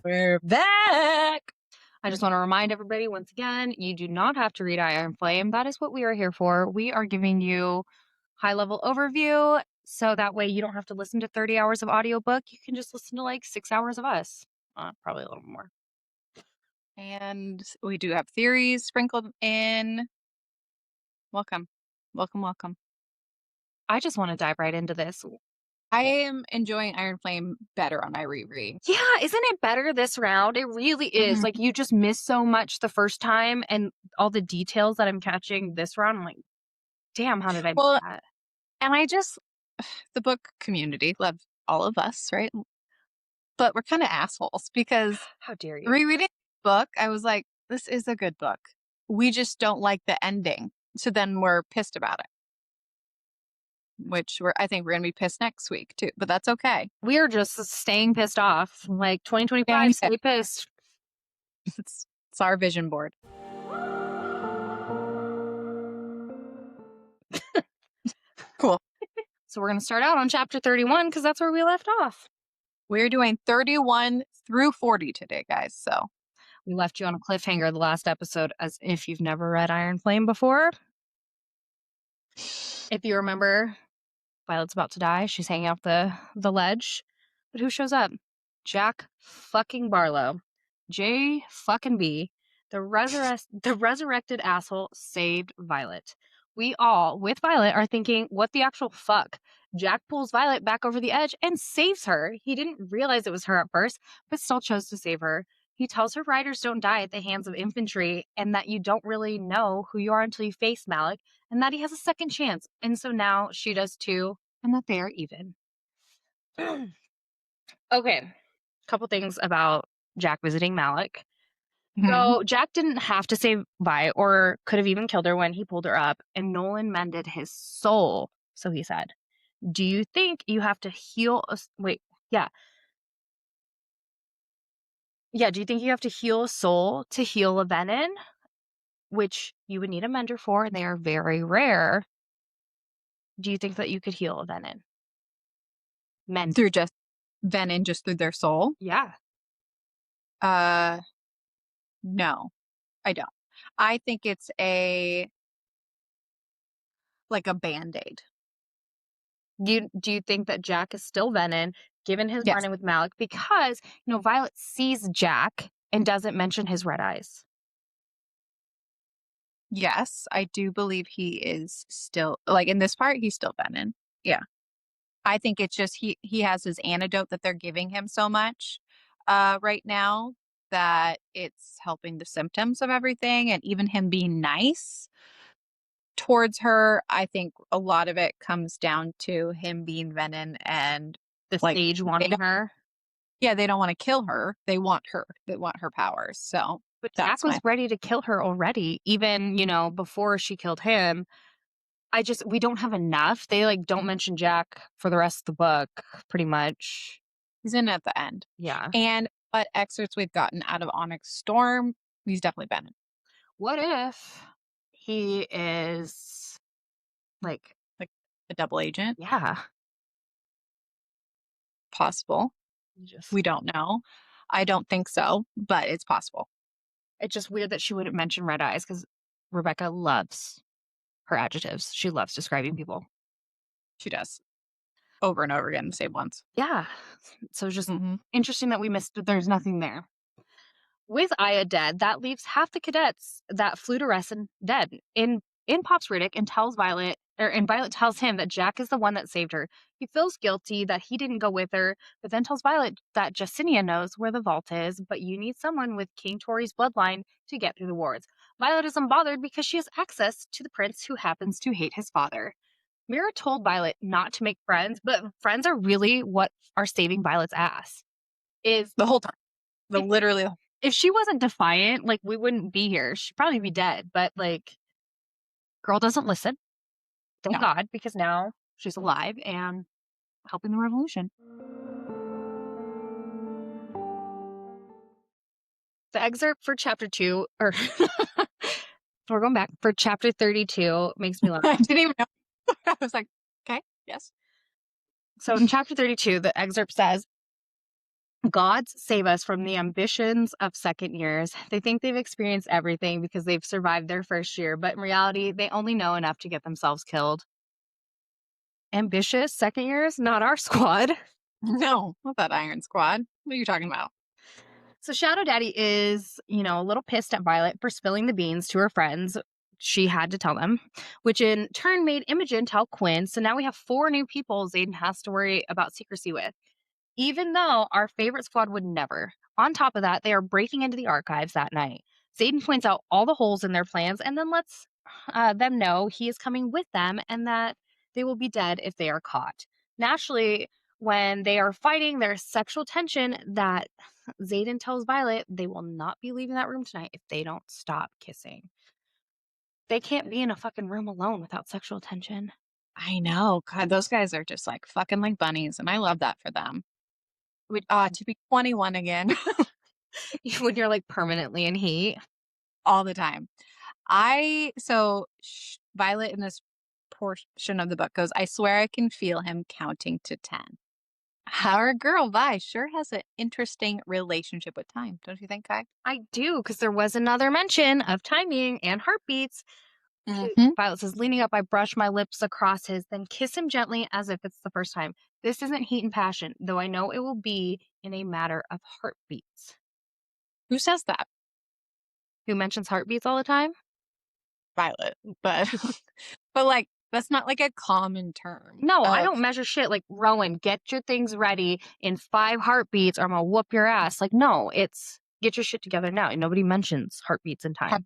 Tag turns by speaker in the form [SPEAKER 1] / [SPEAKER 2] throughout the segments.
[SPEAKER 1] We're back. I just want to remind everybody once again, you do not have to read Iron Flame. That is what we are here for. We are giving you high-level overview, so that way you don't have to listen to 30 hours of audiobook. You can just listen to like 6 hours of us. Probably a little more.
[SPEAKER 2] And we do have theories sprinkled in. Welcome. Welcome, welcome.
[SPEAKER 1] I just want to dive right into this.
[SPEAKER 2] I am enjoying Iron Flame better on my reread.
[SPEAKER 1] Yeah, isn't it better this round? It really is. Like, you just miss so much the first time, and all the details that I'm catching this round, I'm like, damn, how did I miss that?
[SPEAKER 2] And I just, the book community, love all of us, right? But we're kind of assholes because
[SPEAKER 1] How dare you?
[SPEAKER 2] rereading the book, I was like, this is a good book. We just don't like the ending. So then we're pissed about it. Which I think we're going to be pissed next week too, but that's okay.
[SPEAKER 1] We are just staying pissed off. Like 2025, stay pissed.
[SPEAKER 2] It's our vision board. Cool.
[SPEAKER 1] So we're going to start out on chapter 31 because that's where we left off.
[SPEAKER 2] We're doing 31 through 40 today, guys. So
[SPEAKER 1] we left you on a cliffhanger the last episode, as if you've never read Iron Flame before. If you remember, Violet's about to die. She's hanging off the ledge. But who shows up? Jack fucking Barlow. J fucking B. The resurrected asshole saved Violet. We all, with Violet, are thinking, what the actual fuck? Jack pulls Violet back over the edge and saves her. He didn't realize it was her at first, but still chose to save her. He tells her riders don't die at the hands of infantry, and that you don't really know who you are until you face Malik, and that he has a second chance. And so now she does too, and that they are even. Okay, couple things about Jack visiting Malik. So Jack didn't have to save Vi, or could have even killed her when he pulled her up, and Nolan mended his soul, so he said. Do you think you have to heal do you think you have to heal a soul to heal a venin? Which you would need a mender for, and they are very rare. Do you think that you could heal a venin?
[SPEAKER 2] Through just venin, just through their soul?
[SPEAKER 1] Yeah.
[SPEAKER 2] No, I don't. I think it's like a Band-Aid.
[SPEAKER 1] Do you think that Jack is still venin, given his run-in with Malik? Because, Violet sees Jack and doesn't mention his red eyes.
[SPEAKER 2] Yes, I do believe he is still, like in this part, he's still venin. Yeah. I think it's just he has his antidote that they're giving him so much right now that it's helping the symptoms of everything, and even him being nice towards her. I think a lot of it comes down to him being venin and
[SPEAKER 1] the sage wanting her.
[SPEAKER 2] Yeah, they don't want to kill her. They want her. They want her powers. So,
[SPEAKER 1] but Jack was ready to kill her already, even before she killed him. We don't have enough. They don't mention Jack for the rest of the book, pretty much.
[SPEAKER 2] He's in at the end.
[SPEAKER 1] Yeah.
[SPEAKER 2] And what excerpts we've gotten out of Onyx Storm, he's definitely venin.
[SPEAKER 1] What if he is like
[SPEAKER 2] a double agent?
[SPEAKER 1] Yeah.
[SPEAKER 2] Possible. We don't know. I don't think so, but it's possible.
[SPEAKER 1] It's just weird that she wouldn't mention red eyes, because Rebecca loves her adjectives. She loves describing people.
[SPEAKER 2] She does. Over and over again, the same ones.
[SPEAKER 1] Yeah. So it's just interesting that we missed, but there's nothing there. With Aya dead, that leaves half the cadets that flew to Resin dead. In Pop's Riddick, and Violet tells him that Jack is the one that saved her. He feels guilty that he didn't go with her, but then tells Violet that Justinia knows where the vault is, but you need someone with King Tori's bloodline to get through the wards. Violet is unbothered because she has access to the prince who happens to hate his father. Mira told Violet not to make friends, but friends are really what are saving Violet's ass. Is
[SPEAKER 2] the whole time. Literally.
[SPEAKER 1] If she wasn't defiant, we wouldn't be here. She'd probably be dead, but girl doesn't listen. Thank God, because now she's alive and helping the revolution. The excerpt for chapter 2, or we're going back, for chapter 32 makes me laugh.
[SPEAKER 2] I didn't even know. I was like, okay, yes.
[SPEAKER 1] So in chapter 32, the excerpt says, Gods save us from the ambitions of second years. They think they've experienced everything because they've survived their first year, but in reality, they only know enough to get themselves killed. Ambitious second years? Not our squad.
[SPEAKER 2] No, not that Iron Squad. What are you talking about?
[SPEAKER 1] So Shadow Daddy is, a little pissed at Violet for spilling the beans to her friends. She had to tell them, which in turn made Imogen tell Quinn. So now we have 4 new people Xaden has to worry about secrecy with, even though our favorite squad would never. On top of that, they are breaking into the archives that night. Xaden points out all the holes in their plans and then lets them know he is coming with them and that they will be dead if they are caught. Naturally, when they are fighting their sexual tension, that Xaden tells Violet they will not be leaving that room tonight if they don't stop kissing. They can't be in a fucking room alone without sexual tension.
[SPEAKER 2] I know. God, those guys are just like fucking like bunnies, and I love that for them. To be 21 again
[SPEAKER 1] When you're like permanently in heat.
[SPEAKER 2] all the time. Violet in this portion of the book goes, I swear I can feel him counting to 10. Our girl Vi sure has an interesting relationship with time, don't you think, Kai?
[SPEAKER 1] I do, because there was another mention of timing and heartbeats.
[SPEAKER 2] Mm-hmm.
[SPEAKER 1] Violet says, leaning up, I brush my lips across his, then kiss him gently as if it's the first time. This isn't heat and passion, though I know it will be in a matter of heartbeats.
[SPEAKER 2] Who says that?
[SPEAKER 1] Who mentions heartbeats all the time?
[SPEAKER 2] Violet, but but like that's not like a common term
[SPEAKER 1] No, I
[SPEAKER 2] of
[SPEAKER 1] don't measure shit like, Rowan, get your things ready in 5 heartbeats or I'm gonna whoop your ass. Like, no, it's get your shit together now. Nobody mentions heartbeats in
[SPEAKER 2] heart.
[SPEAKER 1] time.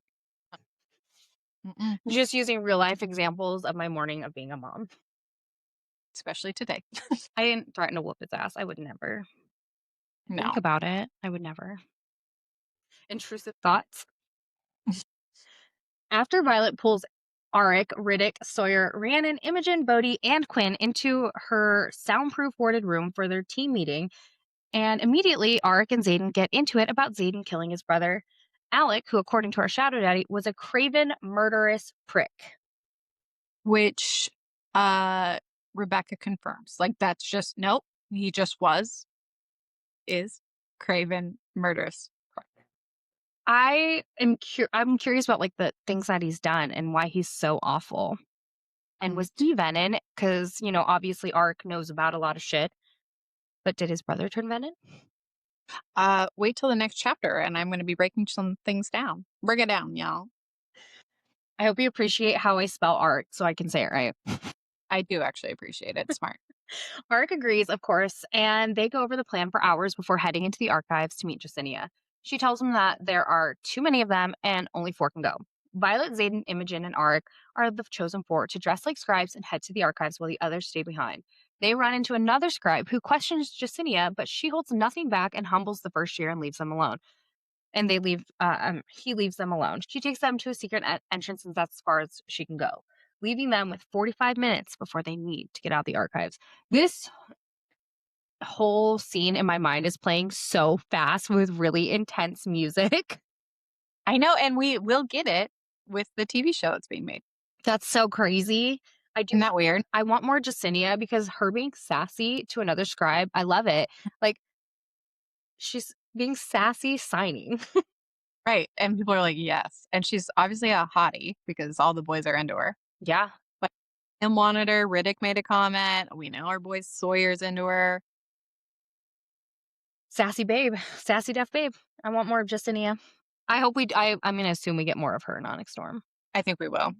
[SPEAKER 2] Mm-mm.
[SPEAKER 1] Just using real life examples of my morning of being a mom.
[SPEAKER 2] Especially today.
[SPEAKER 1] I didn't threaten to whoop his ass. I would never. Think
[SPEAKER 2] No.
[SPEAKER 1] about it. I would never. Intrusive thoughts. After Violet pulls Arik, Riddick, Sawyer, Rhiannon, Imogen, Bodhi, and Quinn into her soundproof warded room for their team meeting, and immediately Arik and Xaden get into it about Xaden killing his brother. Alec, who according to our Shadow Daddy was a craven, murderous prick.
[SPEAKER 2] Which Rebecca confirms. Like that's just nope. He just is craven murderous.
[SPEAKER 1] I'm curious about like the things that he's done and why he's so awful. And was he venom? Because, obviously Arik knows about a lot of shit. But did his brother turn venom?
[SPEAKER 2] Wait till the next chapter and I'm gonna be breaking some things down. Bring it down, y'all.
[SPEAKER 1] I hope you appreciate how I spell art so I can say it right.
[SPEAKER 2] I do actually appreciate it. Smart.
[SPEAKER 1] Arik agrees, of course, and they go over the plan for hours before heading into the archives to meet Jacinia. She tells them that there are too many of them and only 4 can go. Violet, Xaden, Imogen, and Arik are the chosen 4 to dress like scribes and head to the archives while the others stay behind. They run into another scribe who questions Jacinia, but she holds nothing back and humbles the first year and leaves them alone. And he leaves them alone. She takes them to a secret entrance, and that's as far as she can go, leaving them with 45 minutes before they need to get out of the archives. This whole scene in my mind is playing so fast with really intense music.
[SPEAKER 2] I know, and we will get it with the TV show that's being made.
[SPEAKER 1] That's so crazy.
[SPEAKER 2] Isn't that weird?
[SPEAKER 1] I want more Jacinia because her being sassy to another scribe, I love it. Like, she's being sassy signing.
[SPEAKER 2] Right. And people are like, yes. And she's obviously a hottie because all the boys are into her.
[SPEAKER 1] Yeah.
[SPEAKER 2] But and wanted her. Riddick made a comment. We know our boy Sawyer's into her.
[SPEAKER 1] Sassy babe. Sassy deaf babe. I want more of Jacinia. I'm going to assume we get more of her in Onyx Storm.
[SPEAKER 2] I think we will.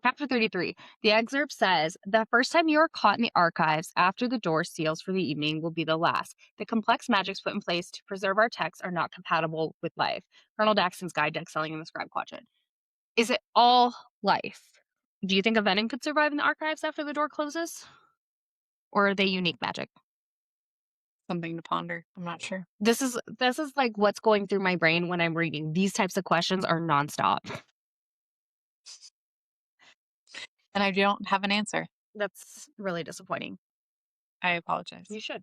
[SPEAKER 1] Chapter 33. The excerpt says, the first time you are caught in the archives after the door seals for the evening will be the last. The complex magics put in place to preserve our texts are not compatible with life. Colonel Daxton's guide deck selling in the scribe quadrant. Is it all life? Do you think a venom could survive in the archives after the door closes? Or are they unique magic?
[SPEAKER 2] Something to ponder. I'm not sure.
[SPEAKER 1] This is like what's going through my brain when I'm reading. These types of questions are nonstop.
[SPEAKER 2] And I don't have an answer.
[SPEAKER 1] That's really disappointing.
[SPEAKER 2] I apologize.
[SPEAKER 1] You should.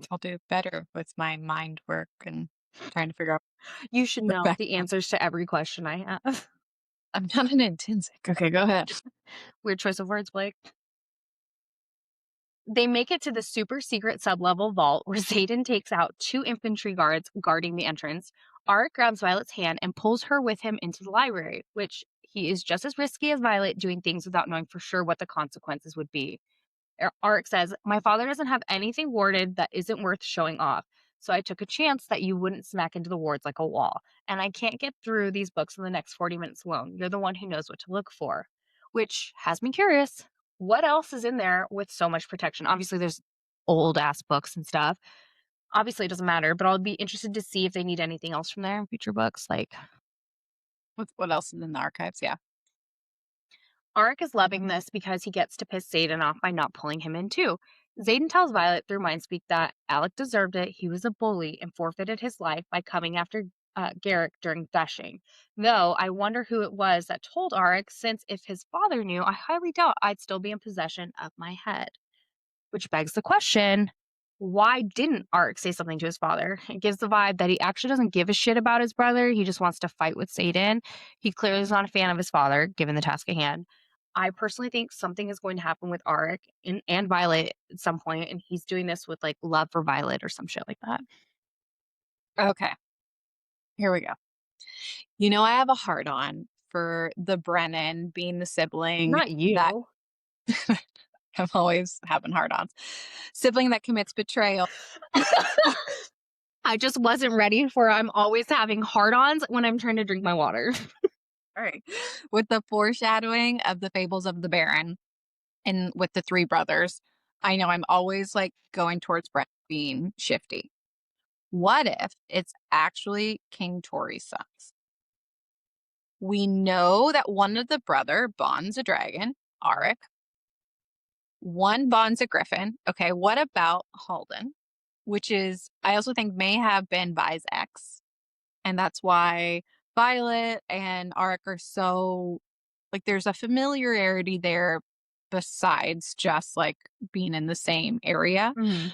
[SPEAKER 2] I'll do better with my mind work and trying to figure out.
[SPEAKER 1] You should know the answers to every question I have.
[SPEAKER 2] I'm not an intrinsic. Okay, go ahead.
[SPEAKER 1] Weird choice of words, Blake. They make it to the super secret sublevel vault where Xaden takes out 2 infantry guards guarding the entrance. Arik grabs Violet's hand and pulls her with him into the library, which he is just as risky as Violet, doing things without knowing for sure what the consequences would be. Arik says, "My father doesn't have anything warded that isn't worth showing off, so I took a chance that you wouldn't smack into the wards like a wall. And I can't get through these books in the next 40 minutes alone. You're the one who knows what to look for." Which has me curious. What else is in there with so much protection? Obviously, there's old ass books and stuff. Obviously, it doesn't matter, but I'll be interested to see if they need anything else from there in future books. Like,
[SPEAKER 2] What else is in the archives? Yeah.
[SPEAKER 1] Arik is loving this because he gets to piss Xaden off by not pulling him in too. Xaden tells Violet through Mindspeak that Alec deserved it. He was a bully and forfeited his life by coming after Garrick during threshing. Though I wonder who it was that told Arik, since if his father knew, I highly doubt I'd still be in possession of my head. Which begs the question, why didn't Arik say something to his father? It gives the vibe that he actually doesn't give a shit about his brother. He just wants to fight with Xaden. He clearly is not a fan of his father, given the task at hand. I personally think something is going to happen with Arik and Violet at some point, and he's doing this with like love for Violet or some shit like that.
[SPEAKER 2] Okay. Here we go. You know, I have a hard on for the Brennan being the sibling
[SPEAKER 1] Not
[SPEAKER 2] that
[SPEAKER 1] you.
[SPEAKER 2] I'm always having hard ons. Sibling that commits betrayal.
[SPEAKER 1] I just wasn't ready for I'm always having hard-ons when I'm trying to drink my water.
[SPEAKER 2] All right. With the foreshadowing of the fables of the Baron and with the 3 brothers, I know I'm always like going towards Brett being shifty. What if it's actually King Tori's sons? We know that one of the brother bonds a dragon, Arik. One bonds a griffin. Okay, what about Halden? Which is, I also think, may have been Vi's ex. And that's why Violet and Arik are so, like, there's a familiarity there besides just, like, being in the same area.
[SPEAKER 1] Mhm.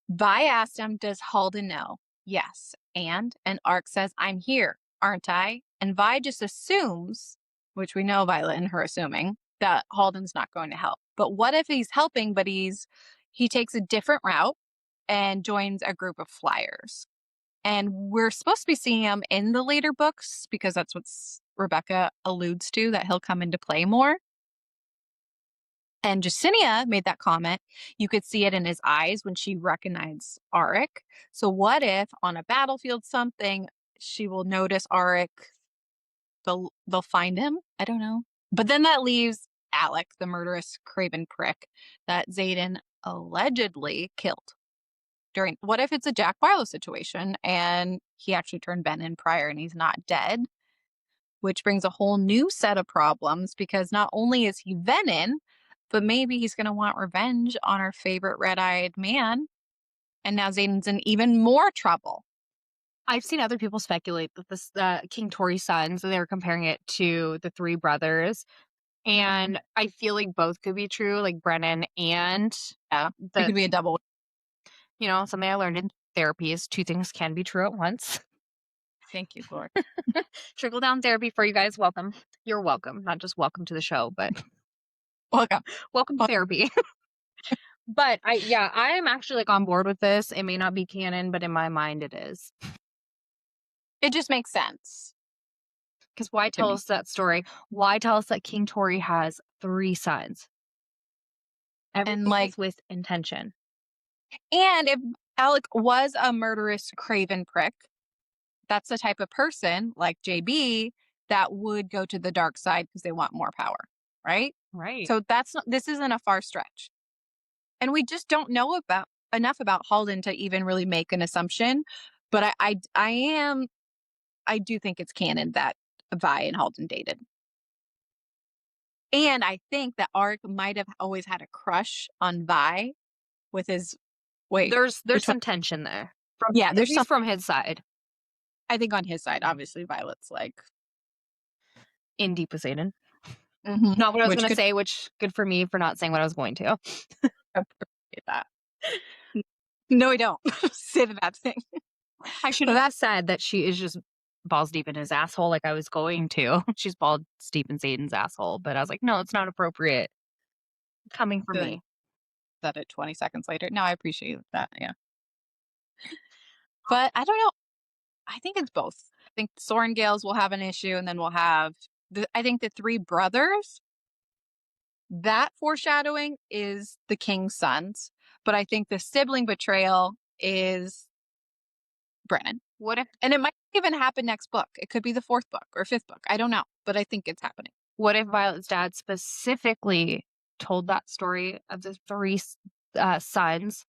[SPEAKER 2] Vi asked him, does Halden know? Yes. And Arik says, I'm here, aren't I? And Vi just assumes, which we know Violet and her assuming, that Halden's not going to help. But what if he's helping, but he takes a different route and joins a group of flyers? And we're supposed to be seeing him in the later books because that's what Rebecca alludes to, that he'll come into play more. And Justinia made that comment. You could see it in his eyes when she recognized Arik. So what if on a battlefield something, she will notice Arik, they'll find him? I don't know. But then that leaves Alec, the murderous craven prick that Xaden allegedly killed. What if it's a Jack Barlow situation and he actually turned Ben in prior and he's not dead? Which brings a whole new set of problems because not only is he Venin, but maybe he's going to want revenge on our favorite red-eyed man. And now Xaden's in even more trouble.
[SPEAKER 1] I've seen other people speculate that this King Tori's sons, they're comparing it to the 3 brothers. And I feel like both could be true, like Brennan and
[SPEAKER 2] Yeah, it could be a double.
[SPEAKER 1] Something I learned in therapy is 2 things can be true at once.
[SPEAKER 2] Thank you, Lord.
[SPEAKER 1] Trickle down therapy for you guys. Welcome. You're welcome. Not just welcome to the show, but
[SPEAKER 2] Welcome.
[SPEAKER 1] welcome to therapy. But I am actually like on board with this. It may not be canon, but in my mind it is.
[SPEAKER 2] It just makes sense.
[SPEAKER 1] Because why tell us that story? Why tell us that King Tori has 3 sons? Everything is with intention.
[SPEAKER 2] And if Alec was a murderous craven prick, that's the type of person like JB that would go to the dark side because they want more power, right?
[SPEAKER 1] Right.
[SPEAKER 2] So this isn't a far stretch. And we just don't know enough about Halden to even really make an assumption. But I do think it's canon that Vi and Halden dated. And I think that Arik might have always had a crush on Vi with his
[SPEAKER 1] There's some tension there.
[SPEAKER 2] There's some
[SPEAKER 1] from his side.
[SPEAKER 2] I think on his side, obviously Violet's like
[SPEAKER 1] in deep with Xaden.
[SPEAKER 2] Mm-hmm.
[SPEAKER 1] Not what I was going to say, which good for me for not saying what I was going to.
[SPEAKER 2] Appreciate that. No, I don't. Say that thing.
[SPEAKER 1] I should have said that she is just balls deep in his asshole like I was going to. She's balls deep in Xaden's asshole. But I was like, no, it's not appropriate coming from
[SPEAKER 2] Then you
[SPEAKER 1] me.
[SPEAKER 2] said it 20 seconds later. No, I appreciate that. Yeah. But I don't know. I think it's both. I think Soren Gales will have an issue, and then we'll have I think the three brothers. That foreshadowing is the king's sons, but I think the sibling betrayal is Brennan.
[SPEAKER 1] What if
[SPEAKER 2] And it might even happen next book. It could be the fourth book or fifth book. I don't know, but I think it's happening.
[SPEAKER 1] what if Violet's dad specifically told that story of the three sons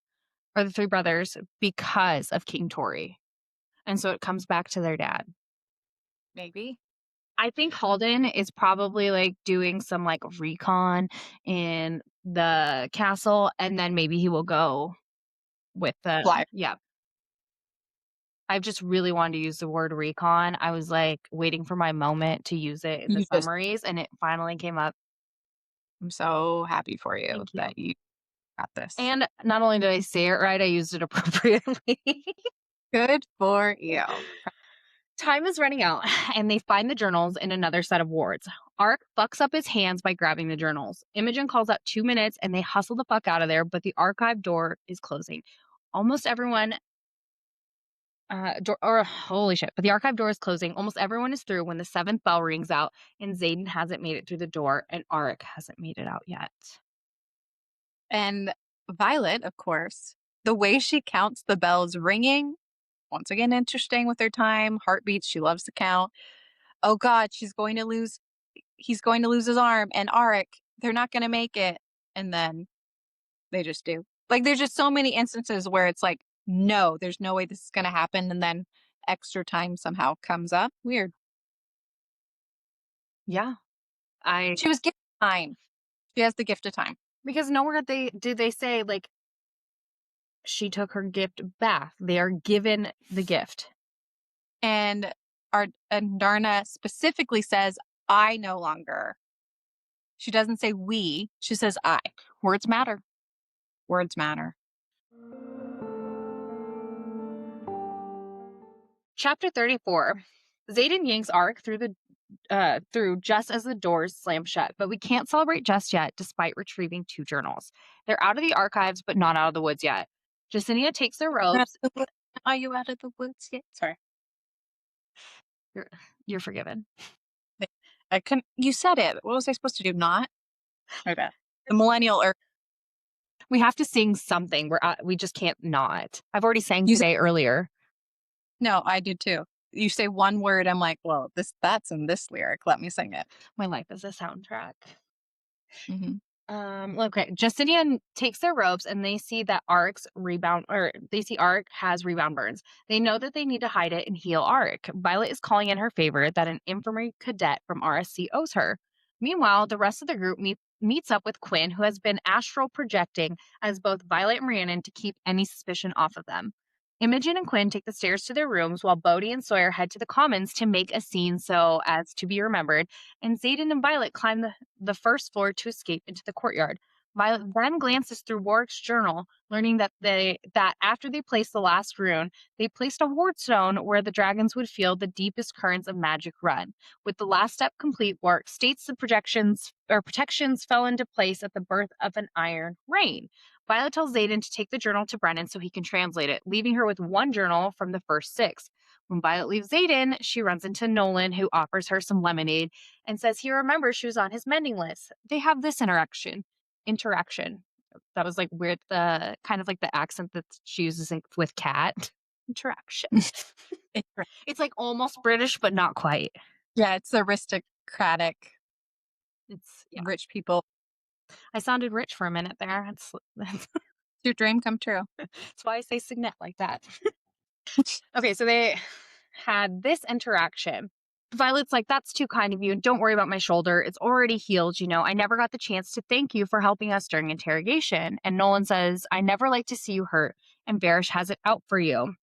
[SPEAKER 1] or the three brothers because of King Tory? And so it comes back to their dad.
[SPEAKER 2] Maybe.
[SPEAKER 1] I think Halden is probably like doing some like recon in the castle, and then maybe he will go with the
[SPEAKER 2] Fly.
[SPEAKER 1] yeah. I've just really wanted to use the word recon. I was like waiting for my moment to use it in the
[SPEAKER 2] You just,
[SPEAKER 1] summaries, and it finally came up.
[SPEAKER 2] I'm so happy for you
[SPEAKER 1] Thank you.
[SPEAKER 2] that you got this.
[SPEAKER 1] And not only did I say it right, I used it appropriately.
[SPEAKER 2] Good for you.
[SPEAKER 1] Time is running out, and they find the journals in another set of wards. Ark fucks up his hands by grabbing the journals. Imogen calls out 2 minutes, and they hustle the fuck out of there, but the archive door is closing. Almost everyone, holy shit, but the archive door is closing. Almost everyone is through when the 7th bell rings out, and Xaden hasn't made it through the door, and Ark hasn't made it out yet.
[SPEAKER 2] And Violet, of course, the way she counts the bells ringing, once again, interesting with her time, heartbeats. She loves to count. Oh God, he's going to lose his arm. And Arik, they're not going to make it. And then they just do. Like, there's just so many instances where it's like, no, there's no way this is going to happen. And then extra time somehow comes up. Weird.
[SPEAKER 1] Yeah.
[SPEAKER 2] She was given time. She has the gift of time.
[SPEAKER 1] Because nowhere do they say, like, she took her gift back. They are given the gift.
[SPEAKER 2] And Darna specifically says, I no longer. She doesn't say we. She says I.
[SPEAKER 1] Words matter.
[SPEAKER 2] Words matter.
[SPEAKER 1] Chapter 34. Xaden yanks Ark through just as the doors slam shut, but we can't celebrate just yet, despite retrieving 2 journals. They're out of the archives, but not out of the woods yet. Jacinia takes their robes.
[SPEAKER 2] Are you out of the woods yet? Sorry.
[SPEAKER 1] You're forgiven.
[SPEAKER 2] I couldn't. You said it. What was I supposed to do? Not? Okay. The millennial or
[SPEAKER 1] We have to sing something. We just can't not. I've already sang
[SPEAKER 2] You
[SPEAKER 1] today earlier.
[SPEAKER 2] No, I did too. You say one word, I'm like, well, that's in this lyric. Let me sing it.
[SPEAKER 1] My life is a soundtrack.
[SPEAKER 2] Mhm.
[SPEAKER 1] Okay. Justinian takes their robes and they see that Ark has rebound burns. They know that they need to hide it and heal Ark. Violet is calling in her favor that an infirmary cadet from RSC owes her. Meanwhile, the rest of the group meets up with Quinn, who has been astral projecting as both Violet and Rhiannon to keep any suspicion off of them. Imogen and Quinn take the stairs to their rooms while Bodhi and Sawyer head to the commons to make a scene so as to be remembered, and Xaden and Violet climb the first floor to escape into the courtyard. Violet then glances through Warwick's journal, learning that after they placed the last rune, they placed a ward stone where the dragons would feel the deepest currents of magic run. With the last step complete, Warwick states the protections fell into place at the birth of an iron rain. Violet tells Xaden to take the journal to Brennan so he can translate it, leaving her with 1 journal from the first 6. When Violet leaves Xaden, she runs into Nolan, who offers her some lemonade and says he remembers she was on his mending list. They have this interaction. That was like weird, the kind of like the accent that she uses with Cat. Interaction. It's like almost British, but not quite.
[SPEAKER 2] Yeah, it's aristocratic.
[SPEAKER 1] It's
[SPEAKER 2] rich people.
[SPEAKER 1] I sounded rich for a minute there.
[SPEAKER 2] It's your dream come true.
[SPEAKER 1] That's why I say signet like that. Okay, so they had this interaction. Violet's like, that's too kind of you. Don't worry about my shoulder. It's already healed. I never got the chance to thank you for helping us during interrogation. And Nolan says, I never like to see you hurt. And Varish has it out for you.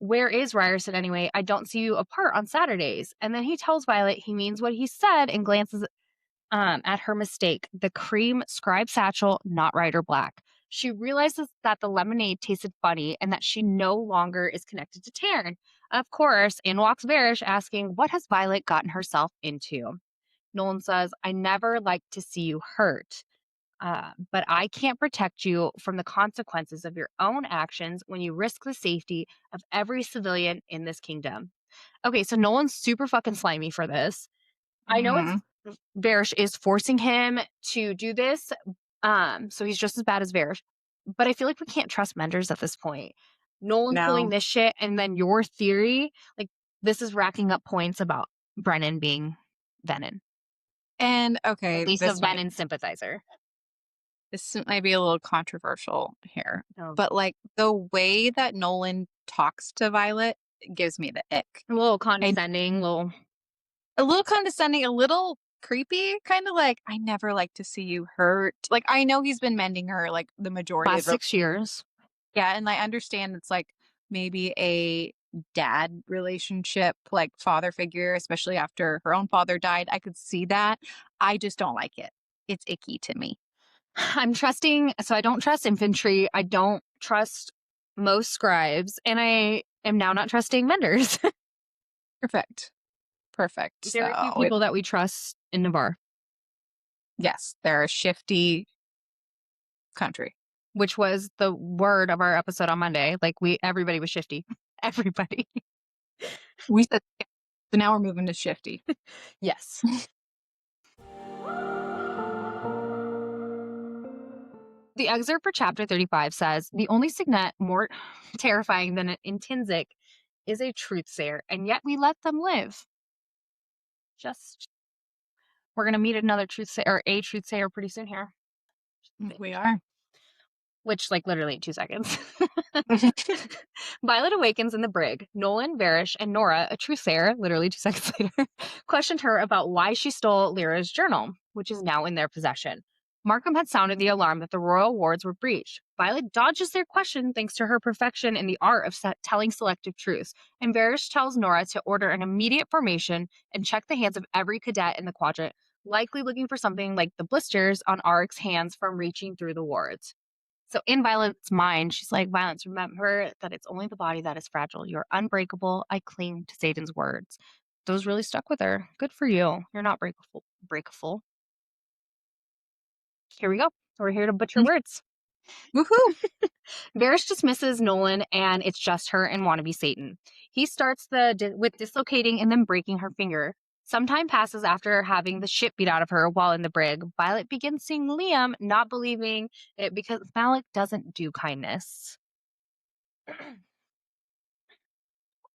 [SPEAKER 1] Where is Ryerson anyway? I don't see you apart on Saturdays. And then he tells Violet he means what he said and glances at her mistake. The cream scribe satchel, not Rider Black. She realizes that the lemonade tasted funny and that she no longer is connected to Taryn. Of course, in walks Varish asking, what has Violet gotten herself into? Nolan says, I never like to see you hurt. but I can't protect you from the consequences of your own actions when you risk the safety of every civilian in this kingdom. Okay, so Nolan's super fucking slimy for this. I know it's
[SPEAKER 2] Hmm.
[SPEAKER 1] Varys is forcing him to do this, so he's just as bad as Varys. But I feel like we can't trust Menders at this point. Nolan pulling
[SPEAKER 2] No.
[SPEAKER 1] this shit, and then your theory, like this is racking up points about Brennan being Venom,
[SPEAKER 2] And
[SPEAKER 1] or at
[SPEAKER 2] okay,
[SPEAKER 1] least a Venom sympathizer.
[SPEAKER 2] this might be a little controversial here,
[SPEAKER 1] Oh,
[SPEAKER 2] but like the way that Nolan talks to Violet gives me the ick.
[SPEAKER 1] a little
[SPEAKER 2] And
[SPEAKER 1] condescending,
[SPEAKER 2] a little condescending, a little creepy, kind of like, I never like to see you hurt. Like, I know he's been mending her like the majority
[SPEAKER 1] last
[SPEAKER 2] of her.
[SPEAKER 1] 6 years.
[SPEAKER 2] Yeah. And I understand it's like maybe a dad relationship, like father figure, especially after her own father died. I could see that. I just don't like it. It's icky to me.
[SPEAKER 1] I'm trusting, so I don't trust infantry. I don't trust most scribes, and I am now not trusting vendors.
[SPEAKER 2] Perfect. Perfect.
[SPEAKER 1] Very few
[SPEAKER 2] So,
[SPEAKER 1] people that we trust in Navarre,
[SPEAKER 2] yes, they're a shifty country.
[SPEAKER 1] which was the word of our episode on Monday. Like everybody was shifty. Everybody.
[SPEAKER 2] We said, so now we're moving to shifty.
[SPEAKER 1] Yes. The excerpt for chapter 35 says the only signet more terrifying than an intrinsic is a truth sayer, and yet we let them live. Just we're gonna meet another truth sayer or a truth sayer pretty soon here.
[SPEAKER 2] We are.
[SPEAKER 1] Which, like, literally 2 seconds. Violet awakens in the brig. Nolan, Varish, and Nora, a truthsayer, literally 2 seconds later, questioned her about why she stole Lyra's journal, which is now in their possession. Markham had sounded the alarm that the royal wards were breached. Violet dodges their question thanks to her perfection in the art of telling selective truths, and Varish tells Nora to order an immediate formation and check the hands of every cadet in the quadrant, likely looking for something like the blisters on Arik's hands from reaching through the wards. So in Violet's mind, she's like, Violence, remember that it's only the body that is fragile. You're unbreakable. I cling to Satan's words. Those really stuck with her. Good for you. You're not breakable. Breakable. Here we go. We're here to butcher words.
[SPEAKER 2] Woohoo!
[SPEAKER 1] Varys dismisses Nolan, and it's just her and wannabe Satan. He starts with dislocating and then breaking her finger. Some time passes after having the shit beat out of her while in the brig. Violet begins seeing Liam, not believing it because Malik doesn't do kindness.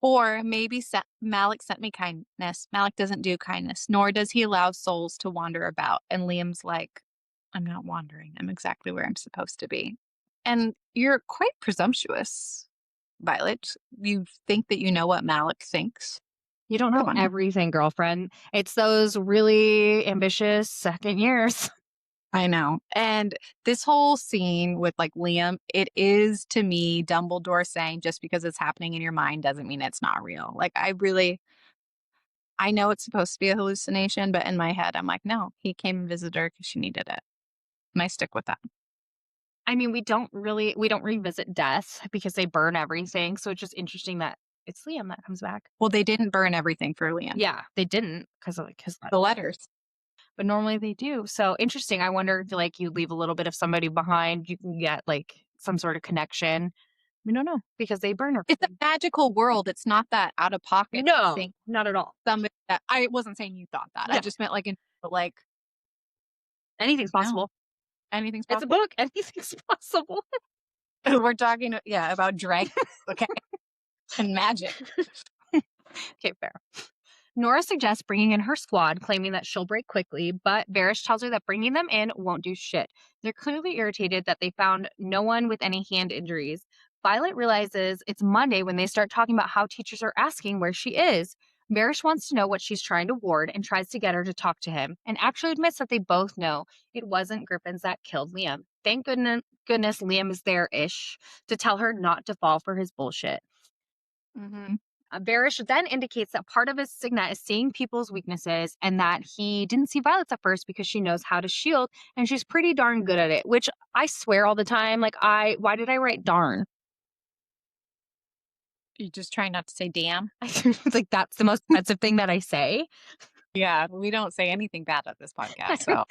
[SPEAKER 2] Or maybe Malik sent me kindness. Malik doesn't do kindness, nor does he allow souls to wander about. And Liam's like, I'm not wandering. I'm exactly where I'm supposed to be. And you're quite presumptuous, Violet. You think that you know what Malik thinks.
[SPEAKER 1] You don't know
[SPEAKER 2] Come on.
[SPEAKER 1] everything, girlfriend. It's those really ambitious second years.
[SPEAKER 2] I know. And this whole scene with like Liam, it is to me Dumbledore saying just because it's happening in your mind doesn't mean it's not real. Like I know it's supposed to be a hallucination, but in my head I'm like, no, he came and visited her because she needed it. And I stick with that.
[SPEAKER 1] I mean, we don't revisit death because they burn everything. So it's just interesting that it's Liam that comes back.
[SPEAKER 2] Well, they didn't burn everything for Liam.
[SPEAKER 1] Yeah, they didn't because
[SPEAKER 2] The letters.
[SPEAKER 1] but normally they do. So interesting. I wonder if like you leave a little bit of somebody behind, you can get like some sort of connection. We don't know because they burn her.
[SPEAKER 2] It's a magical world. It's not that out of pocket
[SPEAKER 1] No,
[SPEAKER 2] thing.
[SPEAKER 1] not at all.
[SPEAKER 2] Somebody that I wasn't saying you thought that.
[SPEAKER 1] No.
[SPEAKER 2] I just meant like
[SPEAKER 1] Anything's possible.
[SPEAKER 2] anything's
[SPEAKER 1] It's a
[SPEAKER 2] possible.
[SPEAKER 1] book. Anything's possible.
[SPEAKER 2] We're talking about dragons, okay? And magic.
[SPEAKER 1] Okay, fair. Nora suggests bringing in her squad, claiming that she'll break quickly, but Varys tells her that bringing them in won't do shit. They're clearly irritated that they found no one with any hand injuries. Violet realizes it's Monday when they start talking about how teachers are asking where she is. Varys wants to know what she's trying to ward and tries to get her to talk to him, and actually admits that they both know it wasn't Griffins that killed Liam. Thank goodness Liam is there-ish to tell her not to fall for his bullshit.
[SPEAKER 2] Mm-hmm.
[SPEAKER 1] Barish then indicates that part of his signet is seeing people's weaknesses and that he didn't see Violet's at first because she knows how to shield and she's pretty darn good at it, which I swear all the time. Like, why did I write darn?
[SPEAKER 2] You just trying not to say damn.
[SPEAKER 1] It's like, that's the most offensive thing that I say.
[SPEAKER 2] Yeah, we don't say anything bad at this podcast. So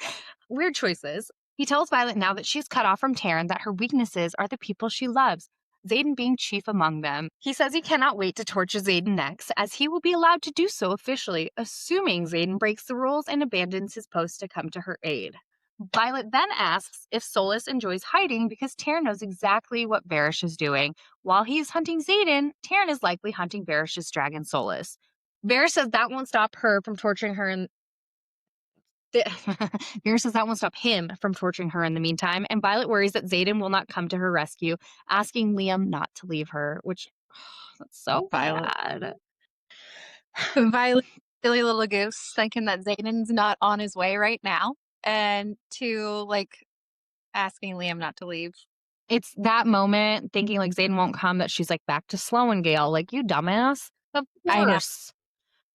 [SPEAKER 1] Weird choices. He tells Violet now that she's cut off from Taryn that her weaknesses are the people she loves, Xaden being chief among them. He says he cannot wait to torture Xaden next, as he will be allowed to do so officially, assuming Xaden breaks the rules and abandons his post to come to her aid. Violet then asks if Solus enjoys hiding because Taryn knows exactly what Varys is doing. While he is hunting Xaden, Taryn is likely hunting Varys' dragon Solus. Varys says that won't stop her from torturing her in Varys says that won't stop him from torturing her in the meantime, and Violet worries that Xaden will not come to her rescue, asking Liam not to leave her, which that's so
[SPEAKER 2] Violet.
[SPEAKER 1] bad.
[SPEAKER 2] Violet, silly little goose, thinking that Xaden's not on his way right now, and to like asking Liam not to leave.
[SPEAKER 1] It's that moment thinking like Xaden won't come that she's like back to Slow and Gale, like you dumbass. Of
[SPEAKER 2] I know.
[SPEAKER 1] course.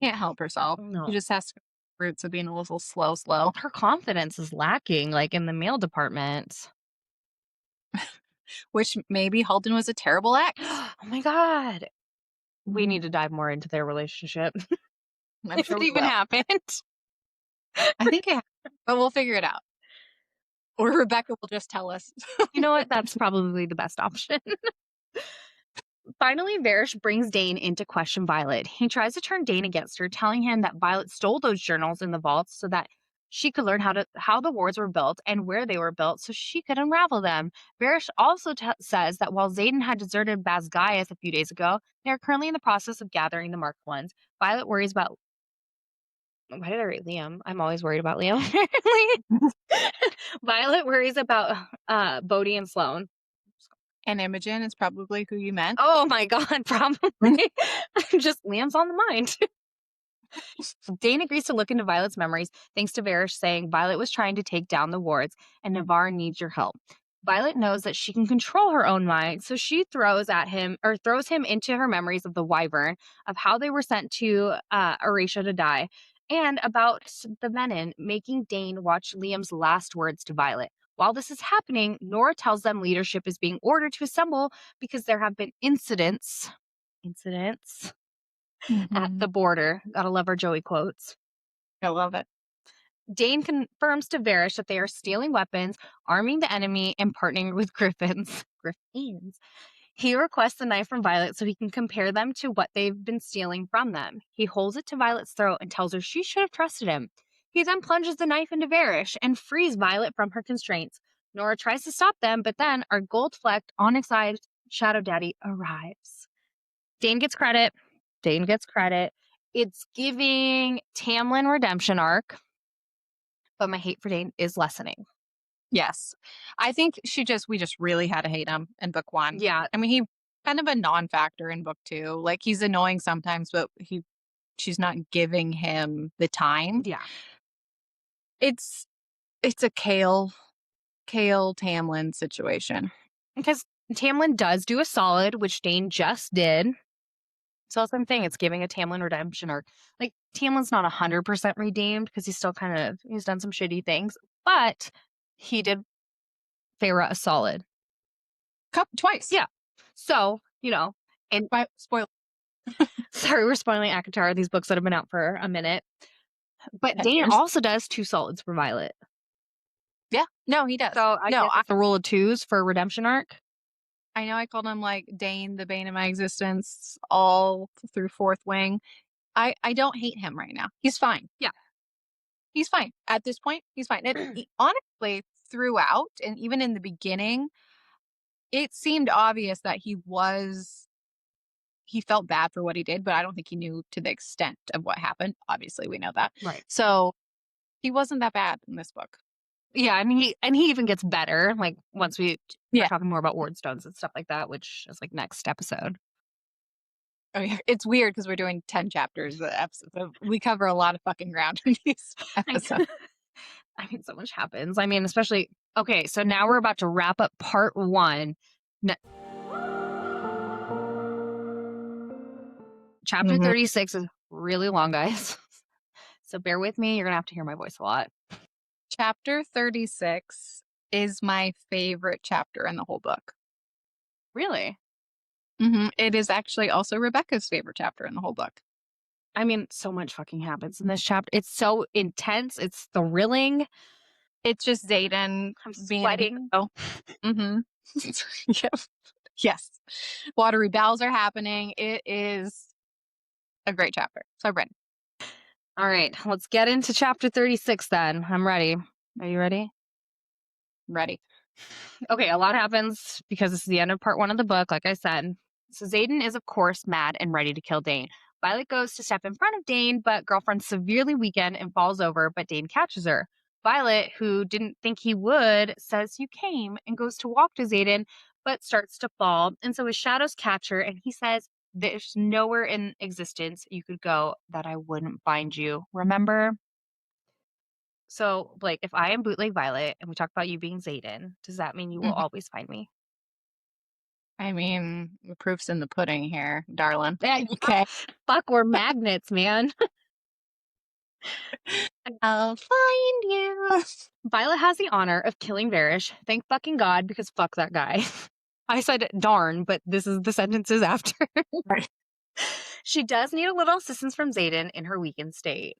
[SPEAKER 2] Can't help herself.
[SPEAKER 1] No.
[SPEAKER 2] She just has to roots of being a little slow.
[SPEAKER 1] Her confidence is lacking, like in the male department.
[SPEAKER 2] Which maybe Halden was a terrible ex.
[SPEAKER 1] Oh my god. We need to dive more into their relationship.
[SPEAKER 2] I'm
[SPEAKER 1] If
[SPEAKER 2] sure
[SPEAKER 1] it
[SPEAKER 2] we
[SPEAKER 1] even
[SPEAKER 2] will.
[SPEAKER 1] happened.
[SPEAKER 2] I think it happened, but we'll figure it out. Or Rebecca will just tell us.
[SPEAKER 1] You know what? That's probably the best option. Finally, Varys brings Dane in to question Violet. He tries to turn Dane against her, telling him that Violet stole those journals in the vaults so that she could learn how the wards were built and where they were built so she could unravel them. Varys also says that while Xaden had deserted Basgiath a few days ago, they are currently in the process of gathering the marked ones. Violet worries about... Why did I write Liam? I'm always worried about Liam. Violet worries about Bodhi and Sloane.
[SPEAKER 2] And Imogen is probably who you meant.
[SPEAKER 1] Oh my god, probably. Just Liam's on the mind. Dane agrees to look into Violet's memories, thanks to Varys saying Violet was trying to take down the wards and Navarre needs your help. Violet knows that she can control her own mind, so she throws him into her memories of the Wyvern, of how they were sent to Erasia to die, and about the Venin, making Dane watch Liam's last words to Violet. While this is happening, Nora tells them leadership is being ordered to assemble because there have been incidents at the border. Gotta love our Joey quotes.
[SPEAKER 2] I love it.
[SPEAKER 1] Dane confirms to Varys that they are stealing weapons, arming the enemy, and partnering with Griffins. He requests a knife from Violet so he can compare them to what they've been stealing from them. He holds it to Violet's throat and tells her she should have trusted him. He then plunges the knife into Varys and frees Violet from her constraints. Nora tries to stop them, but then our gold-flecked, onyx-eyed Shadow Daddy arrives. Dane gets credit. It's giving Tamlin redemption arc, but my hate for Dane is lessening.
[SPEAKER 2] Yes. I think we just really had to hate him in book 1.
[SPEAKER 1] Yeah.
[SPEAKER 2] I mean, he kind of a non-factor in book 2. Like, he's annoying sometimes, but she's not giving him the time.
[SPEAKER 1] Yeah.
[SPEAKER 2] It's a Kale Tamlin situation.
[SPEAKER 1] Because Tamlin does do a solid, which Dane just did. So that's one thing. It's giving a Tamlin redemption arc. Like, Tamlin's not 100% redeemed because he's still he's done some shitty things, but he did Feyre a solid.
[SPEAKER 2] Twice.
[SPEAKER 1] Yeah. So, and
[SPEAKER 2] spoil.
[SPEAKER 1] Sorry, we're spoiling ACOTAR, these books that have been out for a minute. But Dane also does 2 solids for Violet.
[SPEAKER 2] Yeah. No, he does.
[SPEAKER 1] So I guess it's the rule of 2s for redemption arc.
[SPEAKER 2] I know I called him like Dane, the bane of my existence, all through Fourth Wing. I don't hate him right now. He's fine.
[SPEAKER 1] Yeah.
[SPEAKER 2] He's fine. At this point, he's fine. Honestly, throughout, and even in the beginning, it seemed obvious that he felt bad for what he did, but I don't think he knew to the extent of what happened. Obviously, we know that.
[SPEAKER 1] Right.
[SPEAKER 2] So he wasn't that bad in this book.
[SPEAKER 1] Yeah, and he even gets better, like, once we're talking more about Wardstones and stuff like that, which is, like, next episode.
[SPEAKER 2] Oh, yeah. It's weird because we're doing 10 chapters of episode. So we cover a lot of fucking ground in these episodes.
[SPEAKER 1] I mean, so much happens. I mean, especially... Okay, so now we're about to wrap up part 1. Chapter 36 is really long, guys. So bear with me. You're going to have to hear my voice a lot.
[SPEAKER 2] Chapter 36 is my favorite chapter in the whole book.
[SPEAKER 1] Really?
[SPEAKER 2] Mm-hmm. It is actually also Rebecca's favorite chapter in the whole book.
[SPEAKER 1] I mean, so much fucking happens in this chapter. It's so intense. It's thrilling.
[SPEAKER 2] It's just Xaden
[SPEAKER 1] I'm
[SPEAKER 2] being a
[SPEAKER 1] sweating.
[SPEAKER 2] hero. Mm-hmm. Yep. Yes. Watery bowels are happening. It is a great chapter. So I'm ready.
[SPEAKER 1] All right, let's get into chapter 36 then. I'm ready. Are you ready?
[SPEAKER 2] Ready.
[SPEAKER 1] Okay, a lot happens because this is the end of part 1 of the book, like I said. So Xaden is, of course, mad and ready to kill Dane. Violet goes to step in front of Dane, but girlfriend severely weakened and falls over, but Dane catches her. Violet, who didn't think he would, says, "You came," and goes to walk to Xaden, but starts to fall. And so his shadows catch her, and he says, "There's nowhere in existence you could go that I wouldn't find you. Remember?" So, like, if I am bootleg Violet and we talk about you being Xaden, does that mean you will
[SPEAKER 2] Mhm.
[SPEAKER 1] always find me?
[SPEAKER 2] I mean, the proof's in the pudding here, darling.
[SPEAKER 1] Yeah,
[SPEAKER 2] Okay.
[SPEAKER 1] fuck, we're magnets, man.
[SPEAKER 2] I'll find you.
[SPEAKER 1] Violet has the honor of killing Varish. Thank fucking God, because fuck that guy. I said darn, but this is the sentences after.
[SPEAKER 2] Right.
[SPEAKER 1] She does need a little assistance from Xaden in her weakened state.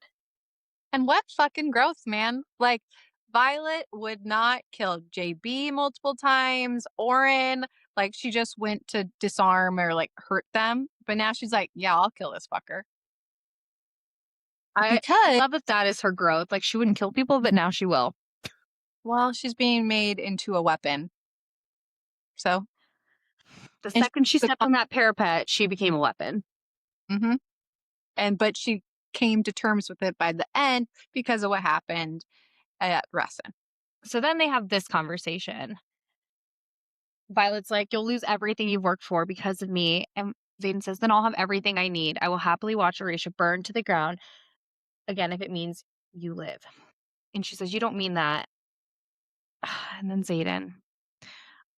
[SPEAKER 2] And what fucking growth, man. Like, Violet would not kill JB multiple times. Orin, like, she just went to disarm or, like, hurt them. But now she's like, yeah, I'll kill this fucker.
[SPEAKER 1] I
[SPEAKER 2] Because,
[SPEAKER 1] love that that is her growth. Like, she wouldn't kill people, but now she will.
[SPEAKER 2] well, she's being made into a weapon. So,
[SPEAKER 1] The
[SPEAKER 2] and
[SPEAKER 1] second she stepped on that parapet, she became a weapon.
[SPEAKER 2] mm-hmm. But she came to terms with it by the end because of what happened at Russin.
[SPEAKER 1] So then they have this conversation. Violet's like, "You'll lose everything you've worked for because of me." And Xaden says, "Then I'll have everything I need. I will happily watch Arisha burn to the ground again if it means you live." And she says, "You don't mean that." And then Xaden,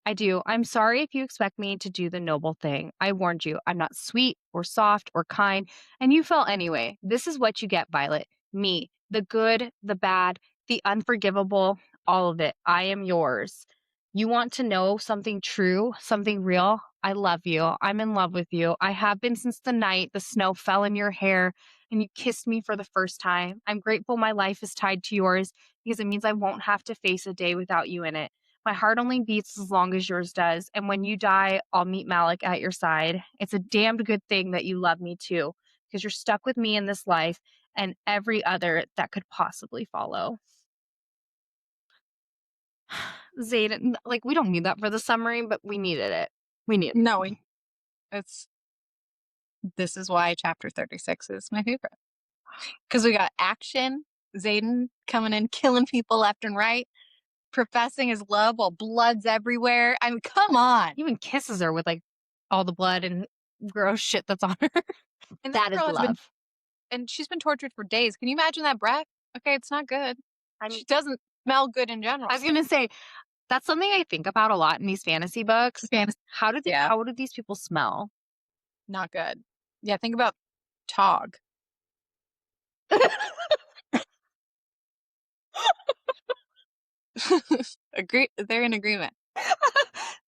[SPEAKER 1] "I do. I'm sorry if you expect me to do the noble thing. I warned you. I'm not sweet or soft or kind, and you fell anyway. This is what you get, Violet. Me. The good, the bad, the unforgivable, all of it. I am yours. You want to know something true, something real? I love you. I'm in love with you. I have been since the night the snow fell in your hair and you kissed me for the first time. I'm grateful my life is tied to yours because it means I won't have to face a day without you in it. My heart only beats as long as yours does, and when you die, I'll meet Malik at your side. It's a damned good thing that you love me too, because you're stuck with me in this life and every other that could possibly follow." Zayden, like, we don't need that for the summary, but we needed it. We needed it.
[SPEAKER 2] No, it's this is why chapter 36 is my favorite. Because we got action, Xaden coming in, killing people left and right, professing his love while blood's everywhere. I mean, come on.
[SPEAKER 1] He even kisses her with, like, all the blood and gross shit that's on her.
[SPEAKER 2] And
[SPEAKER 1] That is love.
[SPEAKER 2] and she's been tortured for days. Can you imagine that breath? Okay, it's not good.
[SPEAKER 1] I mean,
[SPEAKER 2] She doesn't smell good in general.
[SPEAKER 1] I was gonna say that's something I think about a lot in these fantasy books.
[SPEAKER 2] Fantasy, yeah,
[SPEAKER 1] How do these people smell?
[SPEAKER 2] not good. Yeah, think about Tog. Agree. They're in agreement.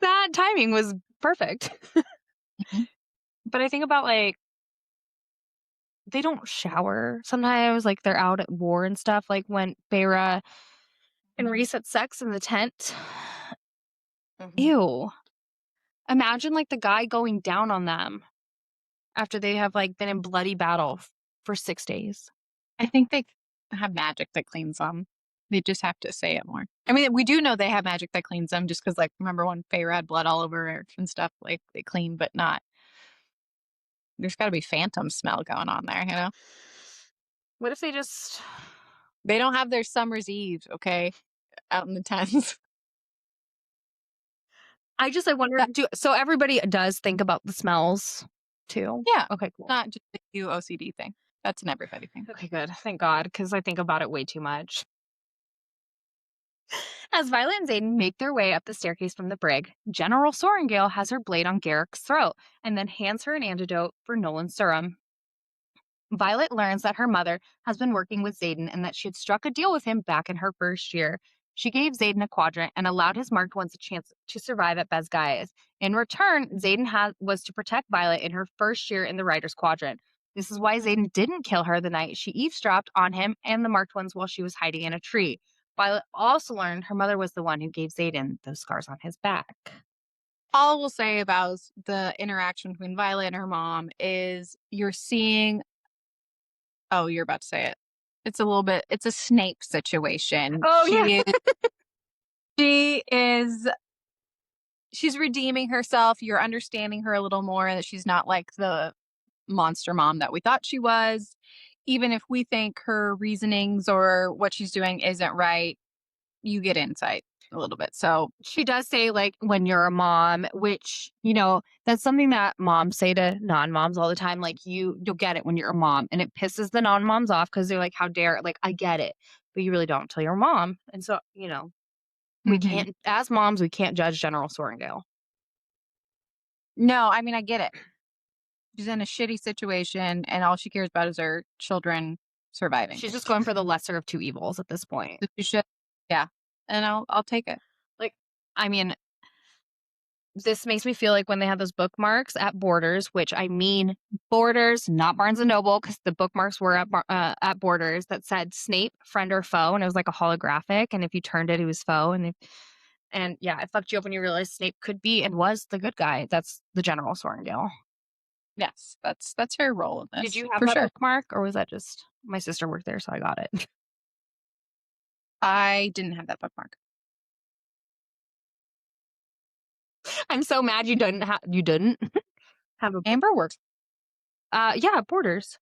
[SPEAKER 1] That timing was perfect.
[SPEAKER 2] Mhm.
[SPEAKER 1] But I think about, like, they don't shower. Sometimes, like, they're out at war and stuff, like when Feyre and Rhys had sex in the tent.
[SPEAKER 2] Mhm.
[SPEAKER 1] Ew. Imagine, like, the guy going down on them after they have, like, been in bloody battle for 6 days.
[SPEAKER 2] I think they have magic that cleans them. They just have to say it more. I mean, we do know they have magic that cleans them just because, like, remember when Feyre had blood all over her and stuff? Like, they clean, but not. There's got to be phantom smell going on there, you know?
[SPEAKER 1] What if they just
[SPEAKER 2] They don't have their summer's eve, okay? Out in the tents.
[SPEAKER 1] I wonder,
[SPEAKER 2] That,
[SPEAKER 1] so everybody does think about the smells too?
[SPEAKER 2] yeah,
[SPEAKER 1] Okay, cool.
[SPEAKER 2] not just a you OCD thing. That's an everybody thing.
[SPEAKER 1] Okay, good. Thank God, because I think about it way too much. As Violet and Xaden make their way up the staircase from the brig, General Sorengale has her blade on Garrick's throat and then hands her an antidote for Nolan Surum. Violet learns that her mother has been working with Xaden and that she had struck a deal with him back in her first year. She gave Xaden a quadrant and allowed his marked ones a chance to survive at Basgiath. In return, Xaden was to protect Violet in her first year in the Writer's Quadrant. This is why Xaden didn't kill her the night she eavesdropped on him and the marked ones while she was hiding in a tree. Violet also learned her mother was the one who gave Xaden those scars on his back.
[SPEAKER 2] All we'll say about the interaction between Violet and her mom is you're seeing. Oh, you're about to say it. It's a little bit. It's a Snape situation.
[SPEAKER 1] Oh, yeah.
[SPEAKER 2] She is. She's redeeming herself. You're understanding her a little more, that she's not like the monster mom that we thought she was. Even if we think her reasonings or what she's doing isn't right, you get insight a little bit. So
[SPEAKER 1] She does say, like, when you're a mom, which, that's something that moms say to non-moms all the time. Like, you'll get it when you're a mom. And it pisses the non-moms off because they're like, how dare, like, I get it. But you really don't until you're a mom. And so, we
[SPEAKER 2] mhm.
[SPEAKER 1] can't, as moms, we can't judge General Sorrengail.
[SPEAKER 2] No, I mean, I get it. She's in a shitty situation, and all she cares about is her children surviving.
[SPEAKER 1] She's just going for the lesser of two evils at this point.
[SPEAKER 2] So she should, yeah. And I'll take it.
[SPEAKER 1] Like, I mean, this makes me feel like when they had those bookmarks at Borders, which I mean Borders, not Barnes and Noble, because the bookmarks were at Borders that said Snape, friend or foe, and it was like a holographic, and if you turned it, it was foe, and yeah, it fucked you up when you realized Snape could be and was the good guy. That's the General Sorrengail.
[SPEAKER 2] Yes, that's her role in this.
[SPEAKER 1] Did you have
[SPEAKER 2] for
[SPEAKER 1] that
[SPEAKER 2] sure?
[SPEAKER 1] bookmark, or was that just my sister worked there, so I got it?
[SPEAKER 2] I didn't have that bookmark.
[SPEAKER 1] I'm so mad you didn't have a
[SPEAKER 2] Amber works.
[SPEAKER 1] yeah, Borders.